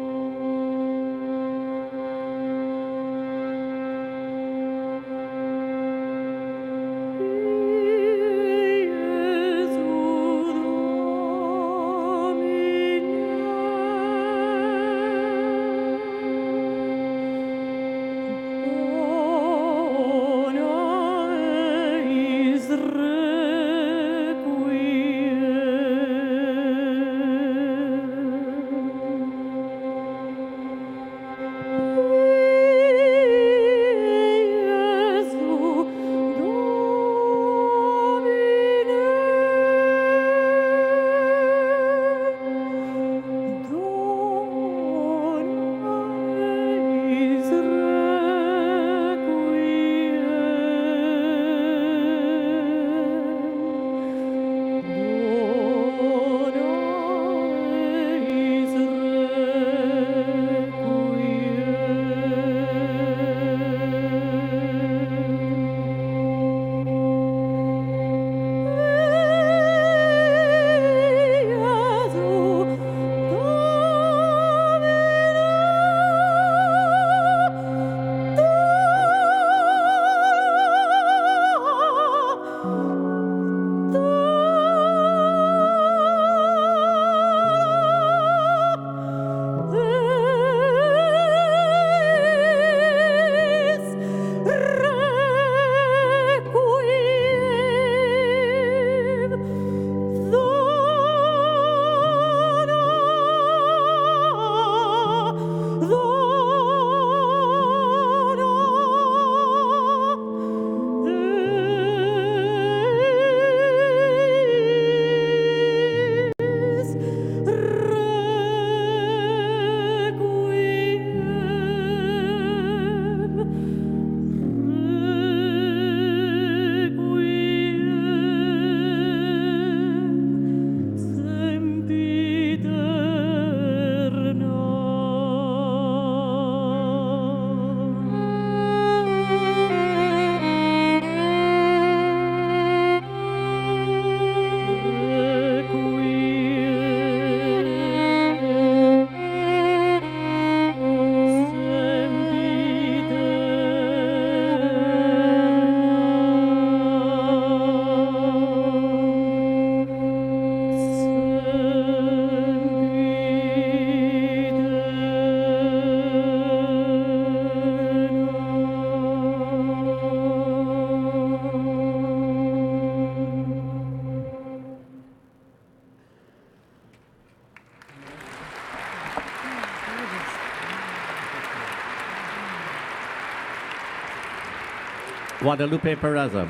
S6: Guadalupe Peraza.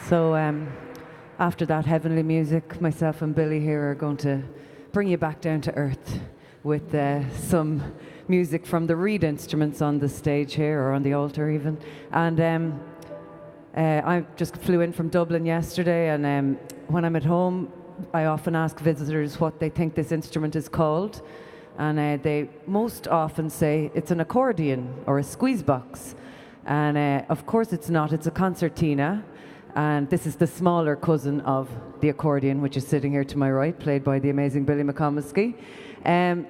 S9: So after that heavenly music, myself and Billy here are going to bring you back down to earth with some music from the reed instruments on the stage here, or on the altar even. And I just flew in from Dublin yesterday, and when I'm at home, I often ask visitors what they think this instrument is called. And they most often say it's an accordion or a squeeze box. And of course it's not, it's a concertina. And this is the smaller cousin of the accordion, which is sitting here to my right, played by the amazing Billy McComiskey.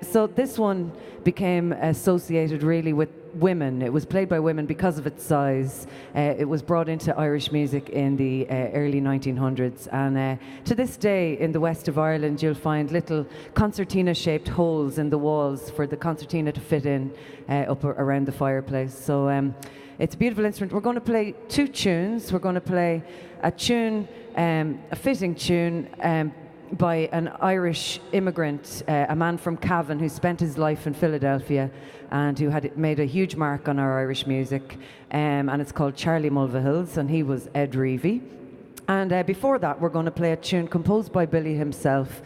S9: So this one became associated really with women. It was played by women because of its size. It was brought into Irish music in the early 1900s. And to this day, in the west of Ireland, you'll find little concertina-shaped holes in the walls for the concertina to fit in up around the fireplace. So it's a beautiful instrument. We're going to play two tunes. We're going to play a tune, a fitting tune, by an Irish immigrant, a man from Cavan who spent his life in Philadelphia and who had made a huge mark on our Irish music. And it's called Charlie Mulvihills, and he was Ed Reevy. And before that, we're going to play a tune composed by Billy himself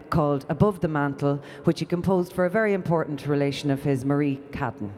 S9: called Above the Mantle, which he composed for a very important relation of his, Marie Cadden.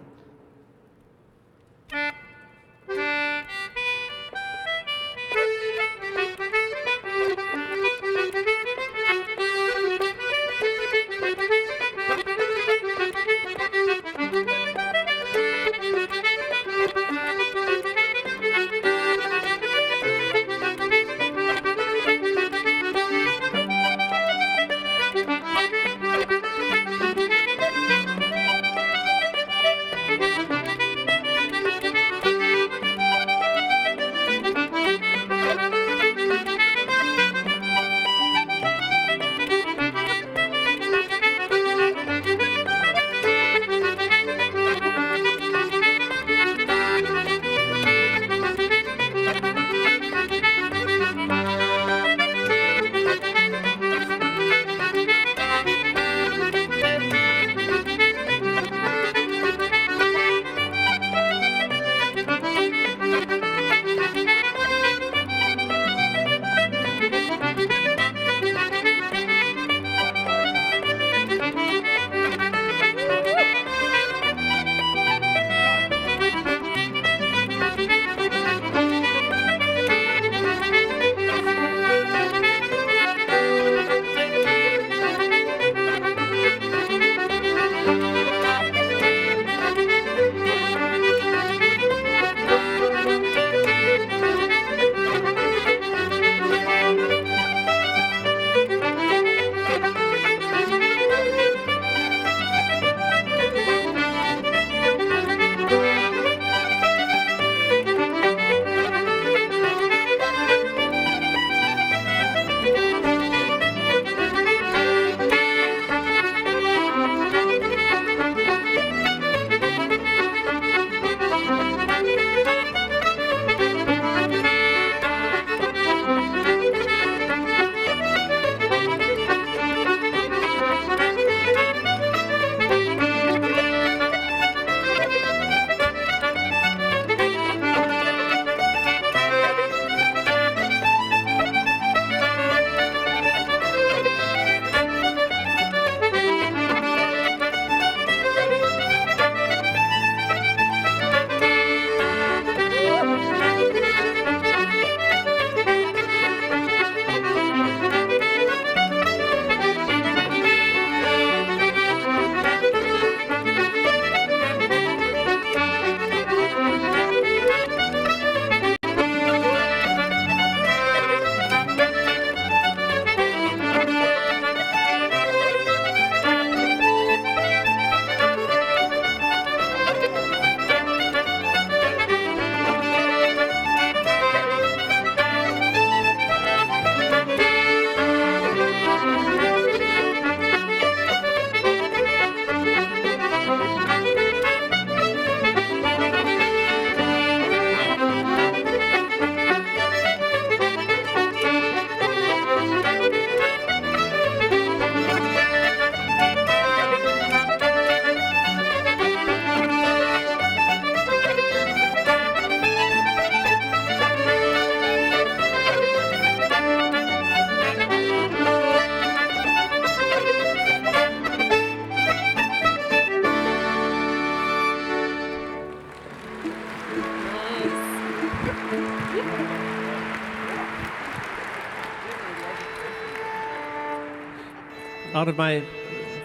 S6: Out of my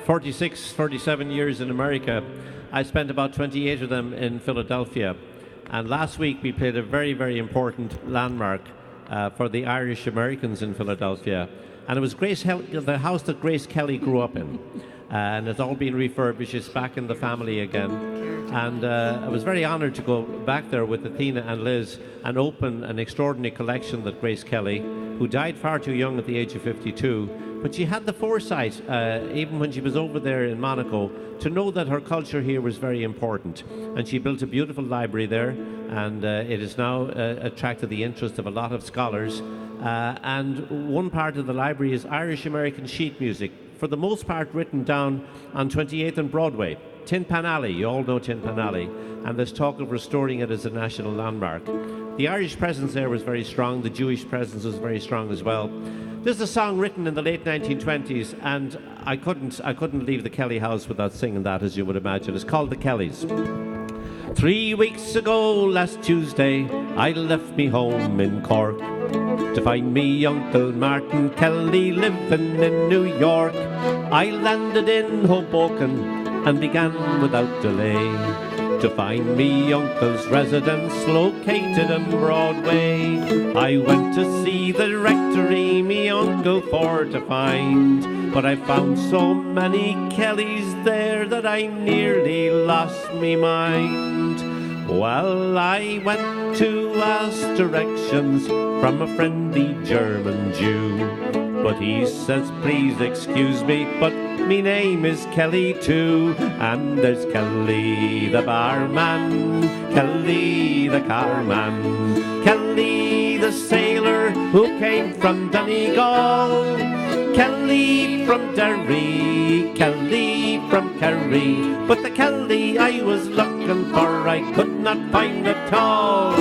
S6: 46, 47 years in America, I spent about 28 of them in Philadelphia. And last week we played a very, very important landmark for the Irish Americans in Philadelphia. And it was the house that Grace Kelly grew up in. And it's all been refurbished. It's back in the family again. And I was very honored to go back there with Athena and Liz and open an extraordinary collection that Grace Kelly, who died far too young at the age of 52, but she had the foresight, even when she was over there in Monaco, to know that her culture here was very important. And she built a beautiful library there, and it has now attracted the interest of a lot of scholars. And one part of the library is Irish American sheet music, for the most part written down on 28th and Broadway. Tin Pan Alley, you all know Tin Pan Alley, and there's talk of restoring it as a national landmark. The Irish presence there was very strong, the Jewish presence was very strong as well. This is a song written in the late 1920s, and I couldn't leave the Kelly house without singing that, as you would imagine. It's called The Kellys. 3 weeks ago, last Tuesday, I left me home in Cork to find me Uncle Martin Kelly living in New York. I landed in Hoboken and began without delay to find me uncle's residence located on Broadway. I went to see the rectory me uncle for to find, but I found so many Kellys there that I nearly lost me mind. Well, I went to ask directions from a friendly German Jew, but he says, please excuse me, but me name is Kelly too. And there's Kelly the barman, Kelly the carman, Kelly the sailor who came from Donegal, Kelly from Derry, Kelly from Kerry. But the Kelly I was looking for I could not find at all.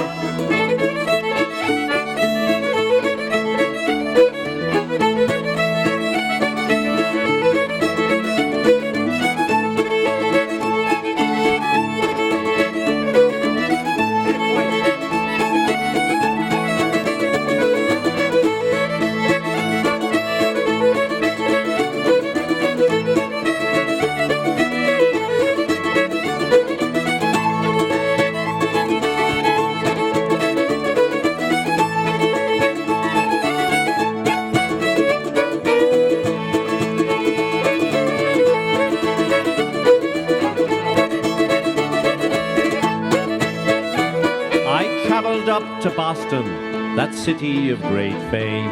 S6: Up to Boston, that city of great fame.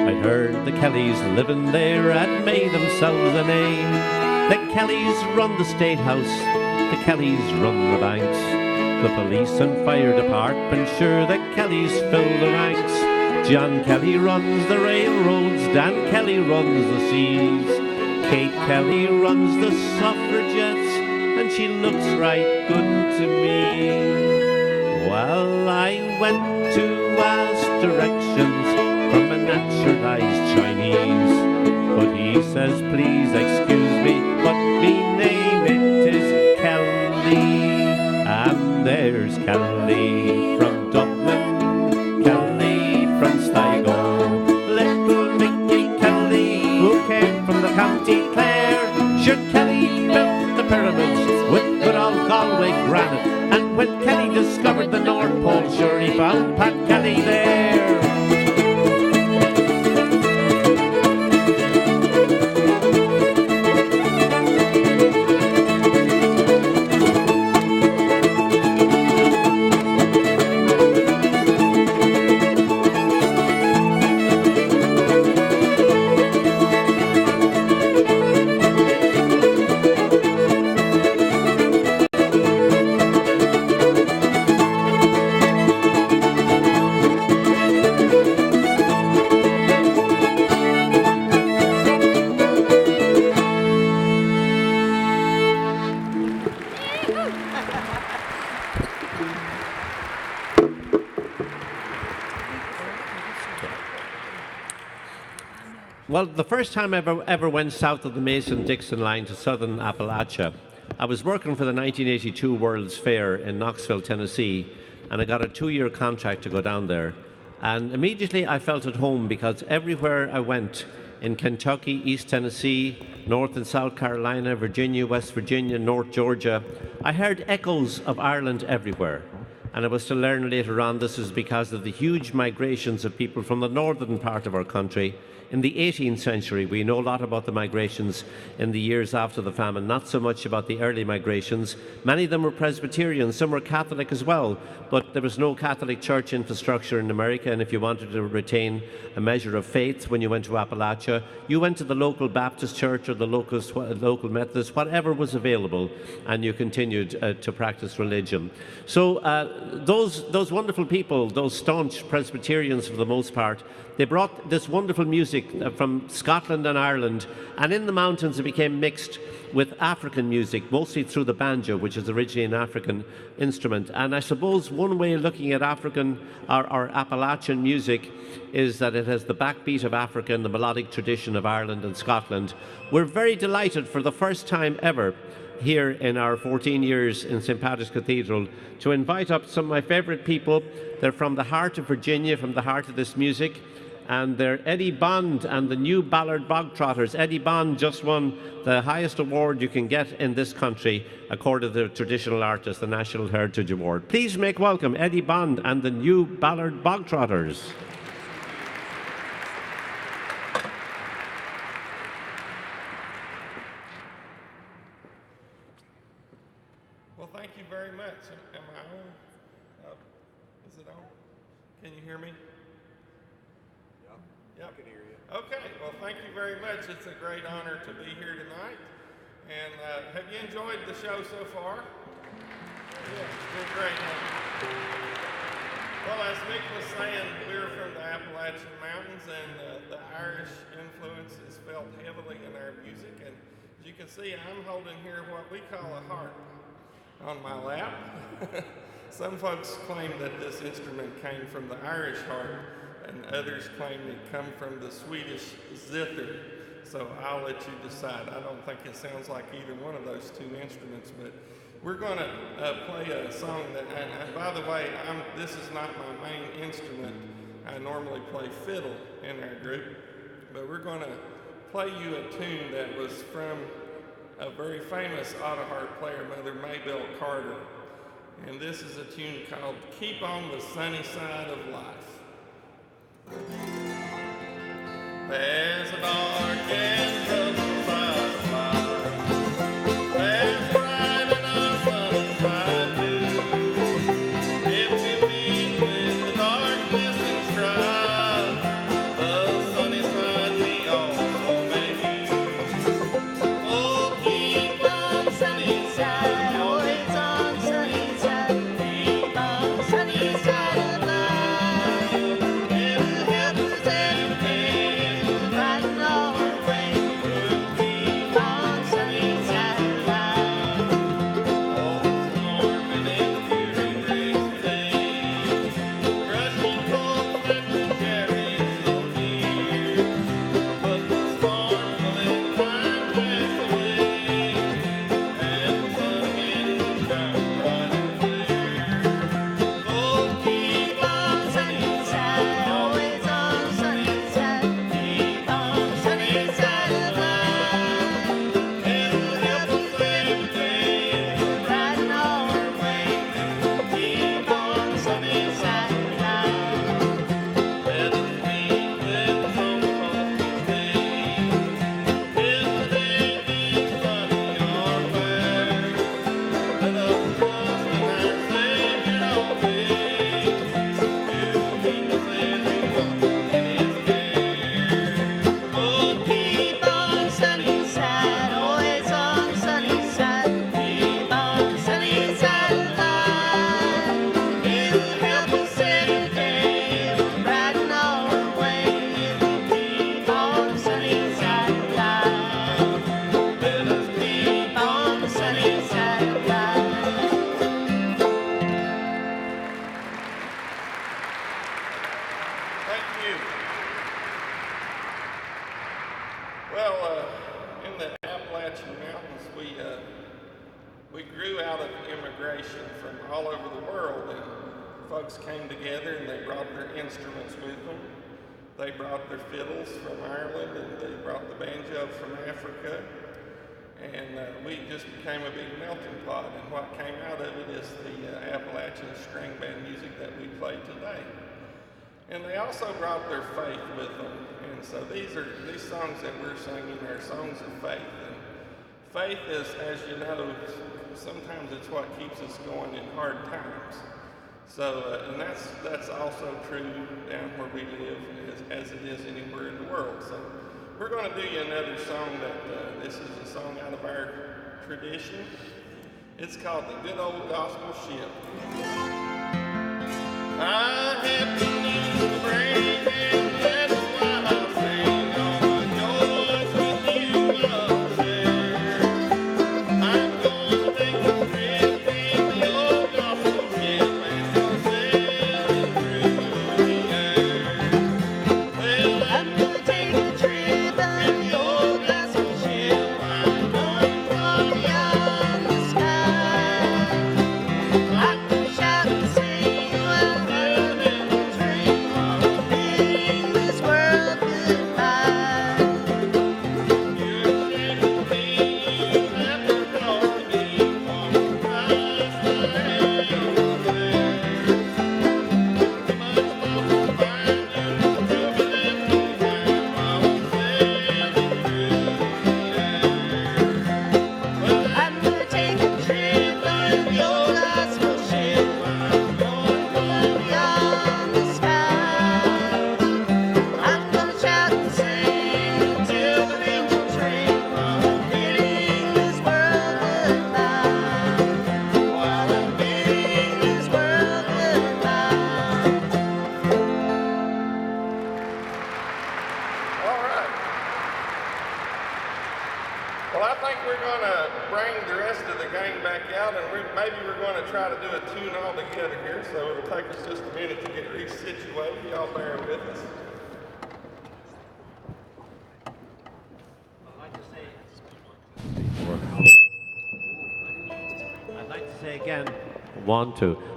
S6: I'd heard the Kellys living there had made themselves a name. The Kellys run the State House, the Kellys run the banks, the police and fire department, sure the Kellys fill the ranks. John Kelly runs the railroads, Dan Kelly runs the seas, Kate Kelly runs the suffragettes, and she looks right good to me. Well, I went to ask directions from a naturalized Chinese, but he says, please excuse me, but me name it is Kelly. And there's Kelly from Dublin, Kelly from Sligo, little Mickey Kelly who came from the County Clare. Sure, Kelly built the pyramids with good old Galway granite, and when Kelly discovered the North Pole, sure he found Pat Kelly there. Well, the first time I ever went south of the Mason-Dixon line to southern Appalachia, I was working for the 1982 World's Fair in Knoxville, Tennessee, and I got a 2-year contract to go down there. And immediately I felt at home, because everywhere I went, in Kentucky, East Tennessee, North and South Carolina, Virginia, West Virginia, North Georgia, I heard echoes of Ireland everywhere. And I was to learn later on this is because of the huge migrations of people from the northern part of our country. In the 18th century, we know a lot about the migrations in the years after the famine, not so much about the early migrations. Many of them were Presbyterian, some were Catholic as well, but there was no Catholic church infrastructure in America, and if you wanted to retain a measure of faith when you went to Appalachia, you went to the local Baptist church or the local Methodist, whatever was available, and you continued to practice religion. So those wonderful people, those staunch Presbyterians for the most part, they brought this wonderful music from Scotland and Ireland, and in the mountains it became mixed with African music, mostly through the banjo, which is originally an African instrument. And I suppose one way of looking at African or Appalachian music is that it has the backbeat of Africa and the melodic tradition of Ireland and Scotland. We're very delighted for the first time ever here in our 14 years in St. Patrick's Cathedral to invite up some of my favourite people. They're from the heart of Virginia, from the heart of this music. And they're Eddie Bond and the New Ballard Bogtrotters. Eddie Bond just won the highest award you can get in this country, according to the traditional artist, the National Heritage Award. Please make welcome Eddie Bond and the New Ballard Bogtrotters.
S11: Well, thank you very much. Am I on? Is it on? Can you hear me? Yep. I can hear you. Okay, well, thank you very much. It's a great honor to be here tonight. And have you enjoyed the show so far? Yeah, it's been great. Well, as Mick was saying, we're from the Appalachian Mountains, and the Irish influence is felt heavily in our music. And as you can see, I'm holding here what we call a harp on my lap. Some folks claim that this instrument came from the Irish harp, and others claim it come from the Swedish zither. So I'll let you decide. I don't think it sounds like either one of those two instruments, but we're going to play a song that, and by the way, this is not my main instrument. I normally play fiddle in our group, but we're going to play you a tune that was from a very famous auto harp player, Mother Maybelle Carter. And this is a tune called Keep on the Sunny Side of Life. There's a dark and troubled side of life. There's bright and a sunny side too. If you meet with the darkness and strife, the sunny side we also may use. Oh, keep on sunny side, always on sunny side. Keep on sunny side of life. folks came together and they brought their instruments with them. They brought their fiddles from Ireland and they brought the banjo from Africa. And we just became a big melting pot. And what came out of it is the Appalachian string band music that we play today. And they also brought their faith with them. And so these songs that we're singing are songs of faith. And faith is, as you know, sometimes it's what keeps us going in hard times. So, and that's also true down where we live as it is anywhere in the world. So we're going to do you another song that, this is a song out of our tradition. It's called The Good Old Gospel Ship. I have the news to bring, and that's why I sing. All my joys with you I'll share. I'm going to take a trip in the old gospel ship and sailing through the air. Well, I'm going to take a trip in the old gospel ship. I'm going far beyond the sky. I can shout and sing while running the train, bidding this world goodbye. You're shaking me, you have to talk to me, for Christ I am there. Too much love to find you, to be left behind while I'm sailing through the air. Well, I'm gonna take a trip on your gospel ship. I'm going far beyond the sky. I'm gonna shout and sing until the angel train, while I'm bidding this world goodbye. While I'm bidding this world goodbye. All right. Well, I think we're going to bring the rest of the gang back out, and maybe we're going to try to do a tune all together here, so it'll take us just a minute to get resituated. Y'all bear with us.
S6: I'd like to say again,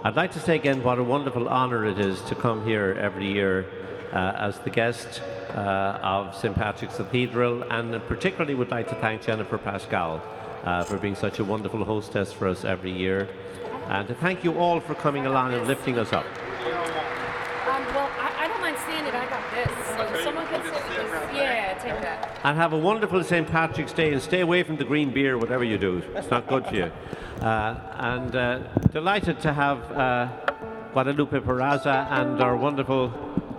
S6: I'd like to say again what a wonderful honor it is to come here every year as the guest of St. Patrick's Cathedral, and particularly would like to thank Jennifer Pascal for being such a wonderful hostess for us every year, and to thank you all for coming along and lifting us up.
S8: Well, I don't mind standing. I got this. So
S11: Okay,
S8: someone
S11: you
S8: can
S11: can
S8: sit
S11: just sit
S8: this.
S11: right
S8: Yeah, take that.
S6: And have a wonderful St. Patrick's Day, and stay away from the green beer, whatever you do. It's not good for you. And delighted to have Guadalupe Peraza and our wonderful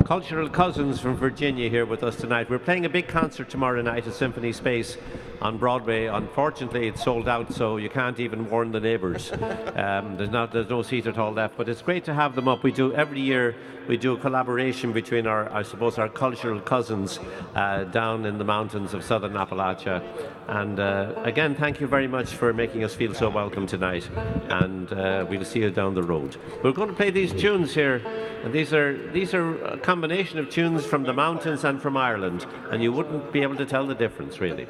S6: cultural cousins from Virginia here with us tonight. We're playing a big concert tomorrow night at Symphony Space on Broadway. Unfortunately, it's sold out, so you can't even warn the neighbours. There's no seat at all left, but it's great to have them up. We do every year. We do a collaboration between our cultural cousins down in the mountains of southern Appalachia. And again, thank you very much for making us feel so welcome tonight. And we'll see you down the road. We're going to play these tunes here, and these are a combination of tunes from the mountains and from Ireland, and you wouldn't be able to tell the difference, really.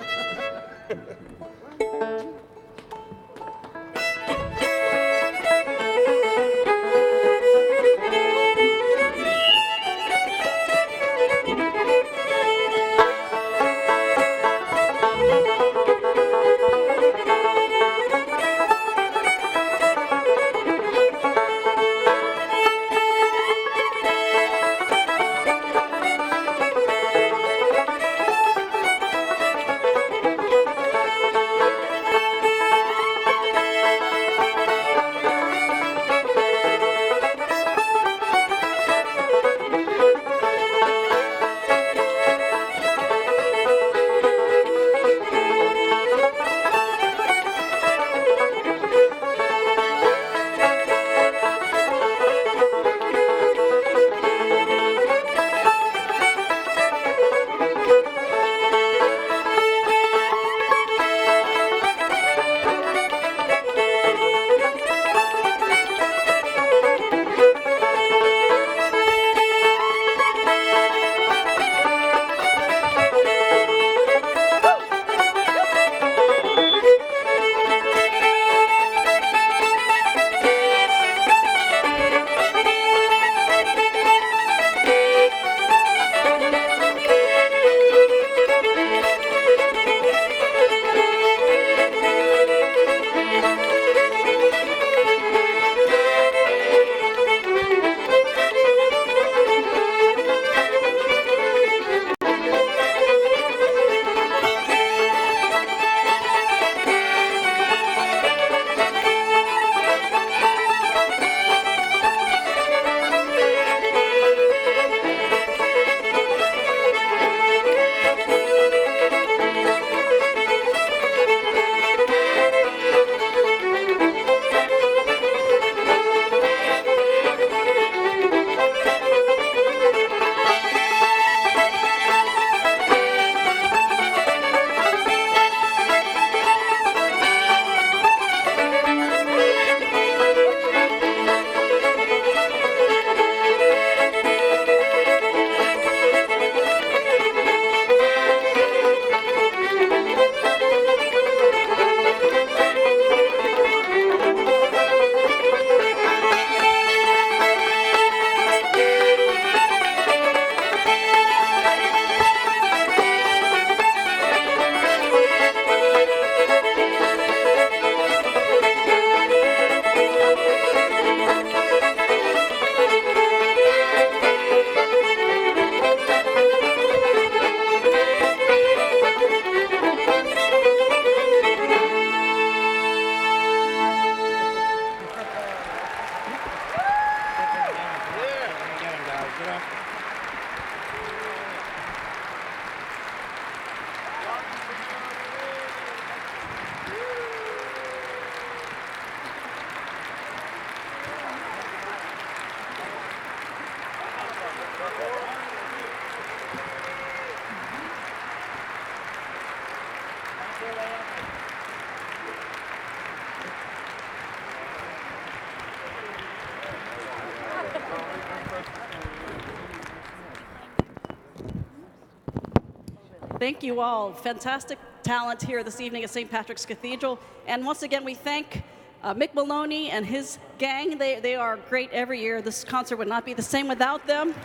S4: Thank you all. Fantastic talent here this evening at St. Patrick's Cathedral. And once again, we thank Mick Maloney and his gang. They are great every year. This concert would not be the same without them.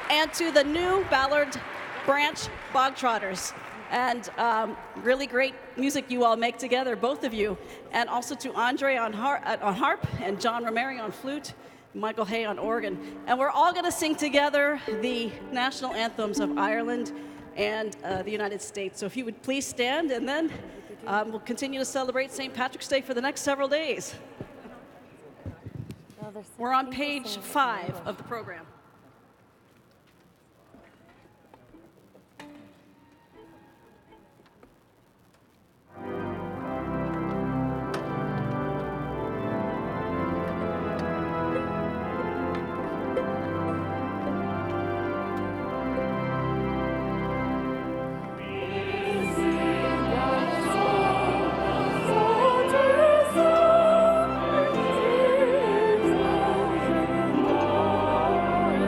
S4: And to the new Ballard Branch Bogtrotters. And really great music you all make together, both of you. And also to Andre on harp and John Romeri on flute, Michael Hay on organ. And we're all going to sing together the national anthems of Ireland and the United States. So if you would please stand, and then we'll continue to celebrate St. Patrick's Day for the next several days. We're on page 5 of the program.
S12: Glory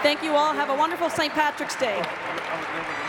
S4: Thank you all. Have a wonderful St. Patrick's Day.
S2: I would never